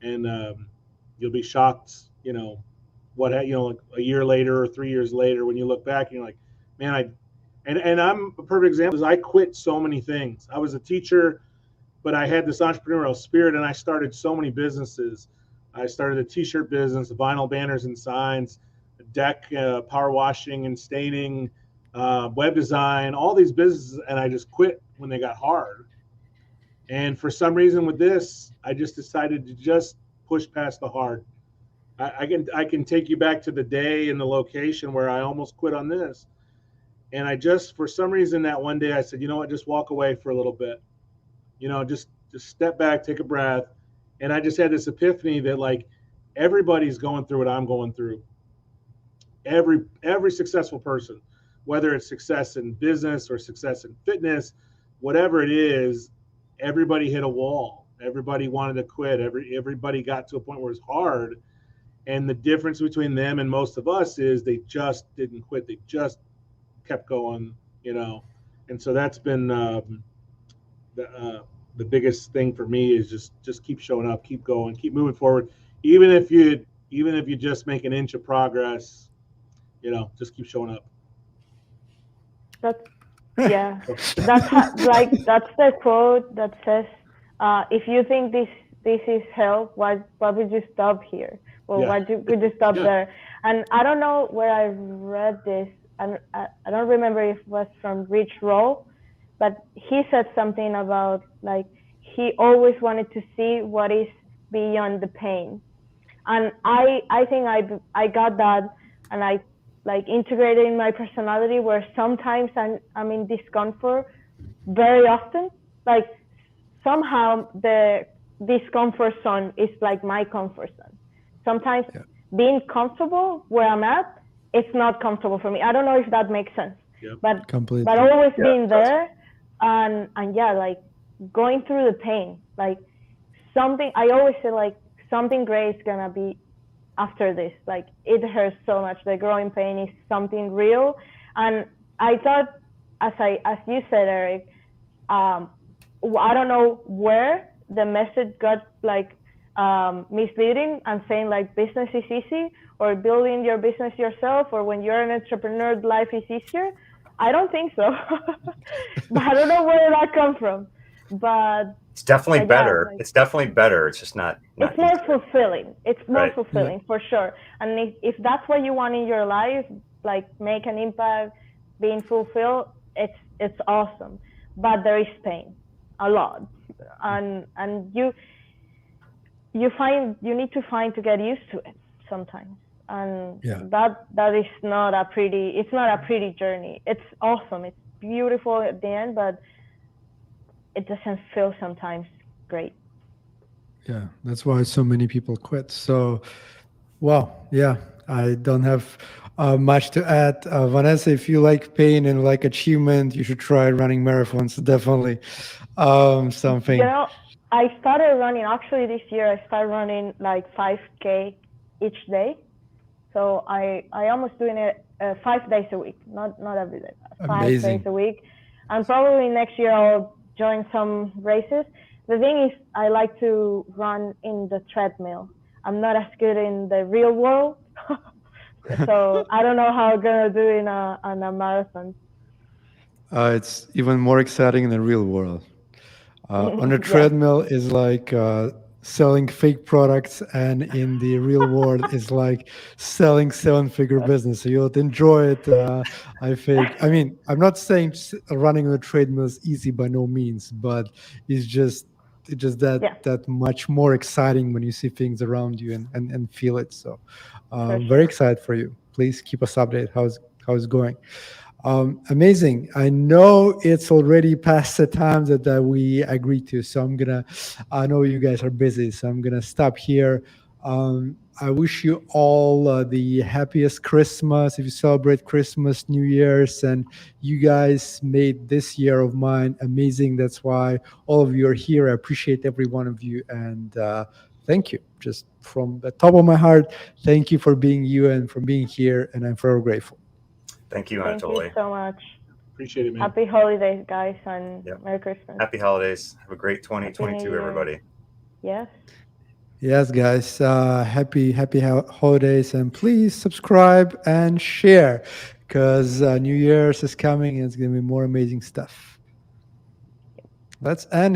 and you'll be shocked. You know, like a year later or 3 years later, when you look back and you're like, man, and I'm a perfect example. Is I quit so many things. I was a teacher, but I had this entrepreneurial spirit, and I started so many businesses. I started a t-shirt business, vinyl banners and signs, deck, power washing and staining, web design, all these businesses, and I just quit when they got hard. And for some reason with this, I just decided to just push past the hard. I can take you back to the day and the location where I almost quit on this. And I just, for some reason, that one day I said, you know what, just walk away for a little bit. You know, just step back, take a breath. And I just had this epiphany that, like, everybody's going through what I'm going through. Every successful person, whether it's success in business or success in fitness, whatever it is, everybody hit a wall. Everybody wanted to quit. Everybody got to a point where it's hard. And the difference between them and most of us is they just didn't quit. They just kept going, you know. And so that's been the biggest thing for me, is just keep showing up, keep going, keep moving forward. Even if you just make an inch of progress, you know, just keep showing up. That's that's the quote that says, if you think this is hell, why would you stop here? Or why would you stop there? And I don't know where I read this, and I don't remember if it was from Rich Grohl, but he said something about, like, he always wanted to see what is beyond the pain. And I think I got that, and I like integrated in my personality, where sometimes I'm in discomfort very often. Like, somehow the discomfort zone is like my comfort zone. Sometimes being comfortable where I'm at it's not comfortable for me. I don't know if that makes sense. Yep. But always Yeah, being there and yeah, like going through the pain, like something, I always say like something great is gonna be after this. Like it hurts so much. The growing pain is something real. And I thought, as you said, Eric, I don't know where the message got like misleading and saying like business is easy, or building your business yourself, or when you're an entrepreneur, life is easier. I don't think so. But I don't know where that comes from. But it's definitely better. like, It's definitely better. It's just not it's more easier. fulfilling. It's more Right. fulfilling for sure. And if that's what you want in your life, like make an impact, being fulfilled, it's awesome. But there is pain, a lot, and you need to find to get used to it sometimes. And that is not a pretty journey. It's awesome. It's beautiful at the end, but it doesn't feel sometimes great. Yeah, that's why so many people quit. So, well, yeah, I don't have much to add. Vanessa, if you like pain and like achievement, you should try running marathons. Definitely something. You know, I started running, actually this year, I started running like 5K each day. So I almost doing it 5 days a week, not every day, 5 days a week. And probably next year I'll join some races. The thing is, I like to run in the treadmill. I'm not as good in the real world. So I don't know how I'm going to do in a marathon. It's even more exciting in the real world. On a treadmill is like selling fake products, and in the real world is like selling 7-figure business. So you'll enjoy it. I think. I mean, I'm not saying running on a treadmill is easy by no means, but it's just that much more exciting when you see things around you and feel it. So very excited for you. Please keep us updated. How's it going? Amazing. I know it's already past the time that we agreed to, so I know you guys are busy, so I'm gonna stop here. I wish you all the happiest Christmas if you celebrate Christmas, New Year's, and you guys made this year of mine amazing. That's why all of you are here. I appreciate every one of you, and thank you. Just from the top of my heart, thank you for being you and for being here, and I'm forever grateful. Thank you, Thank Anatoly. you so much. Appreciate it, man. Happy holidays, guys, and Merry Christmas. Happy holidays. Have a great 2022, everybody. Yes. Yes, guys. Happy holidays, and please subscribe and share, because New Year's is coming and it's going to be more amazing stuff. Let's end here.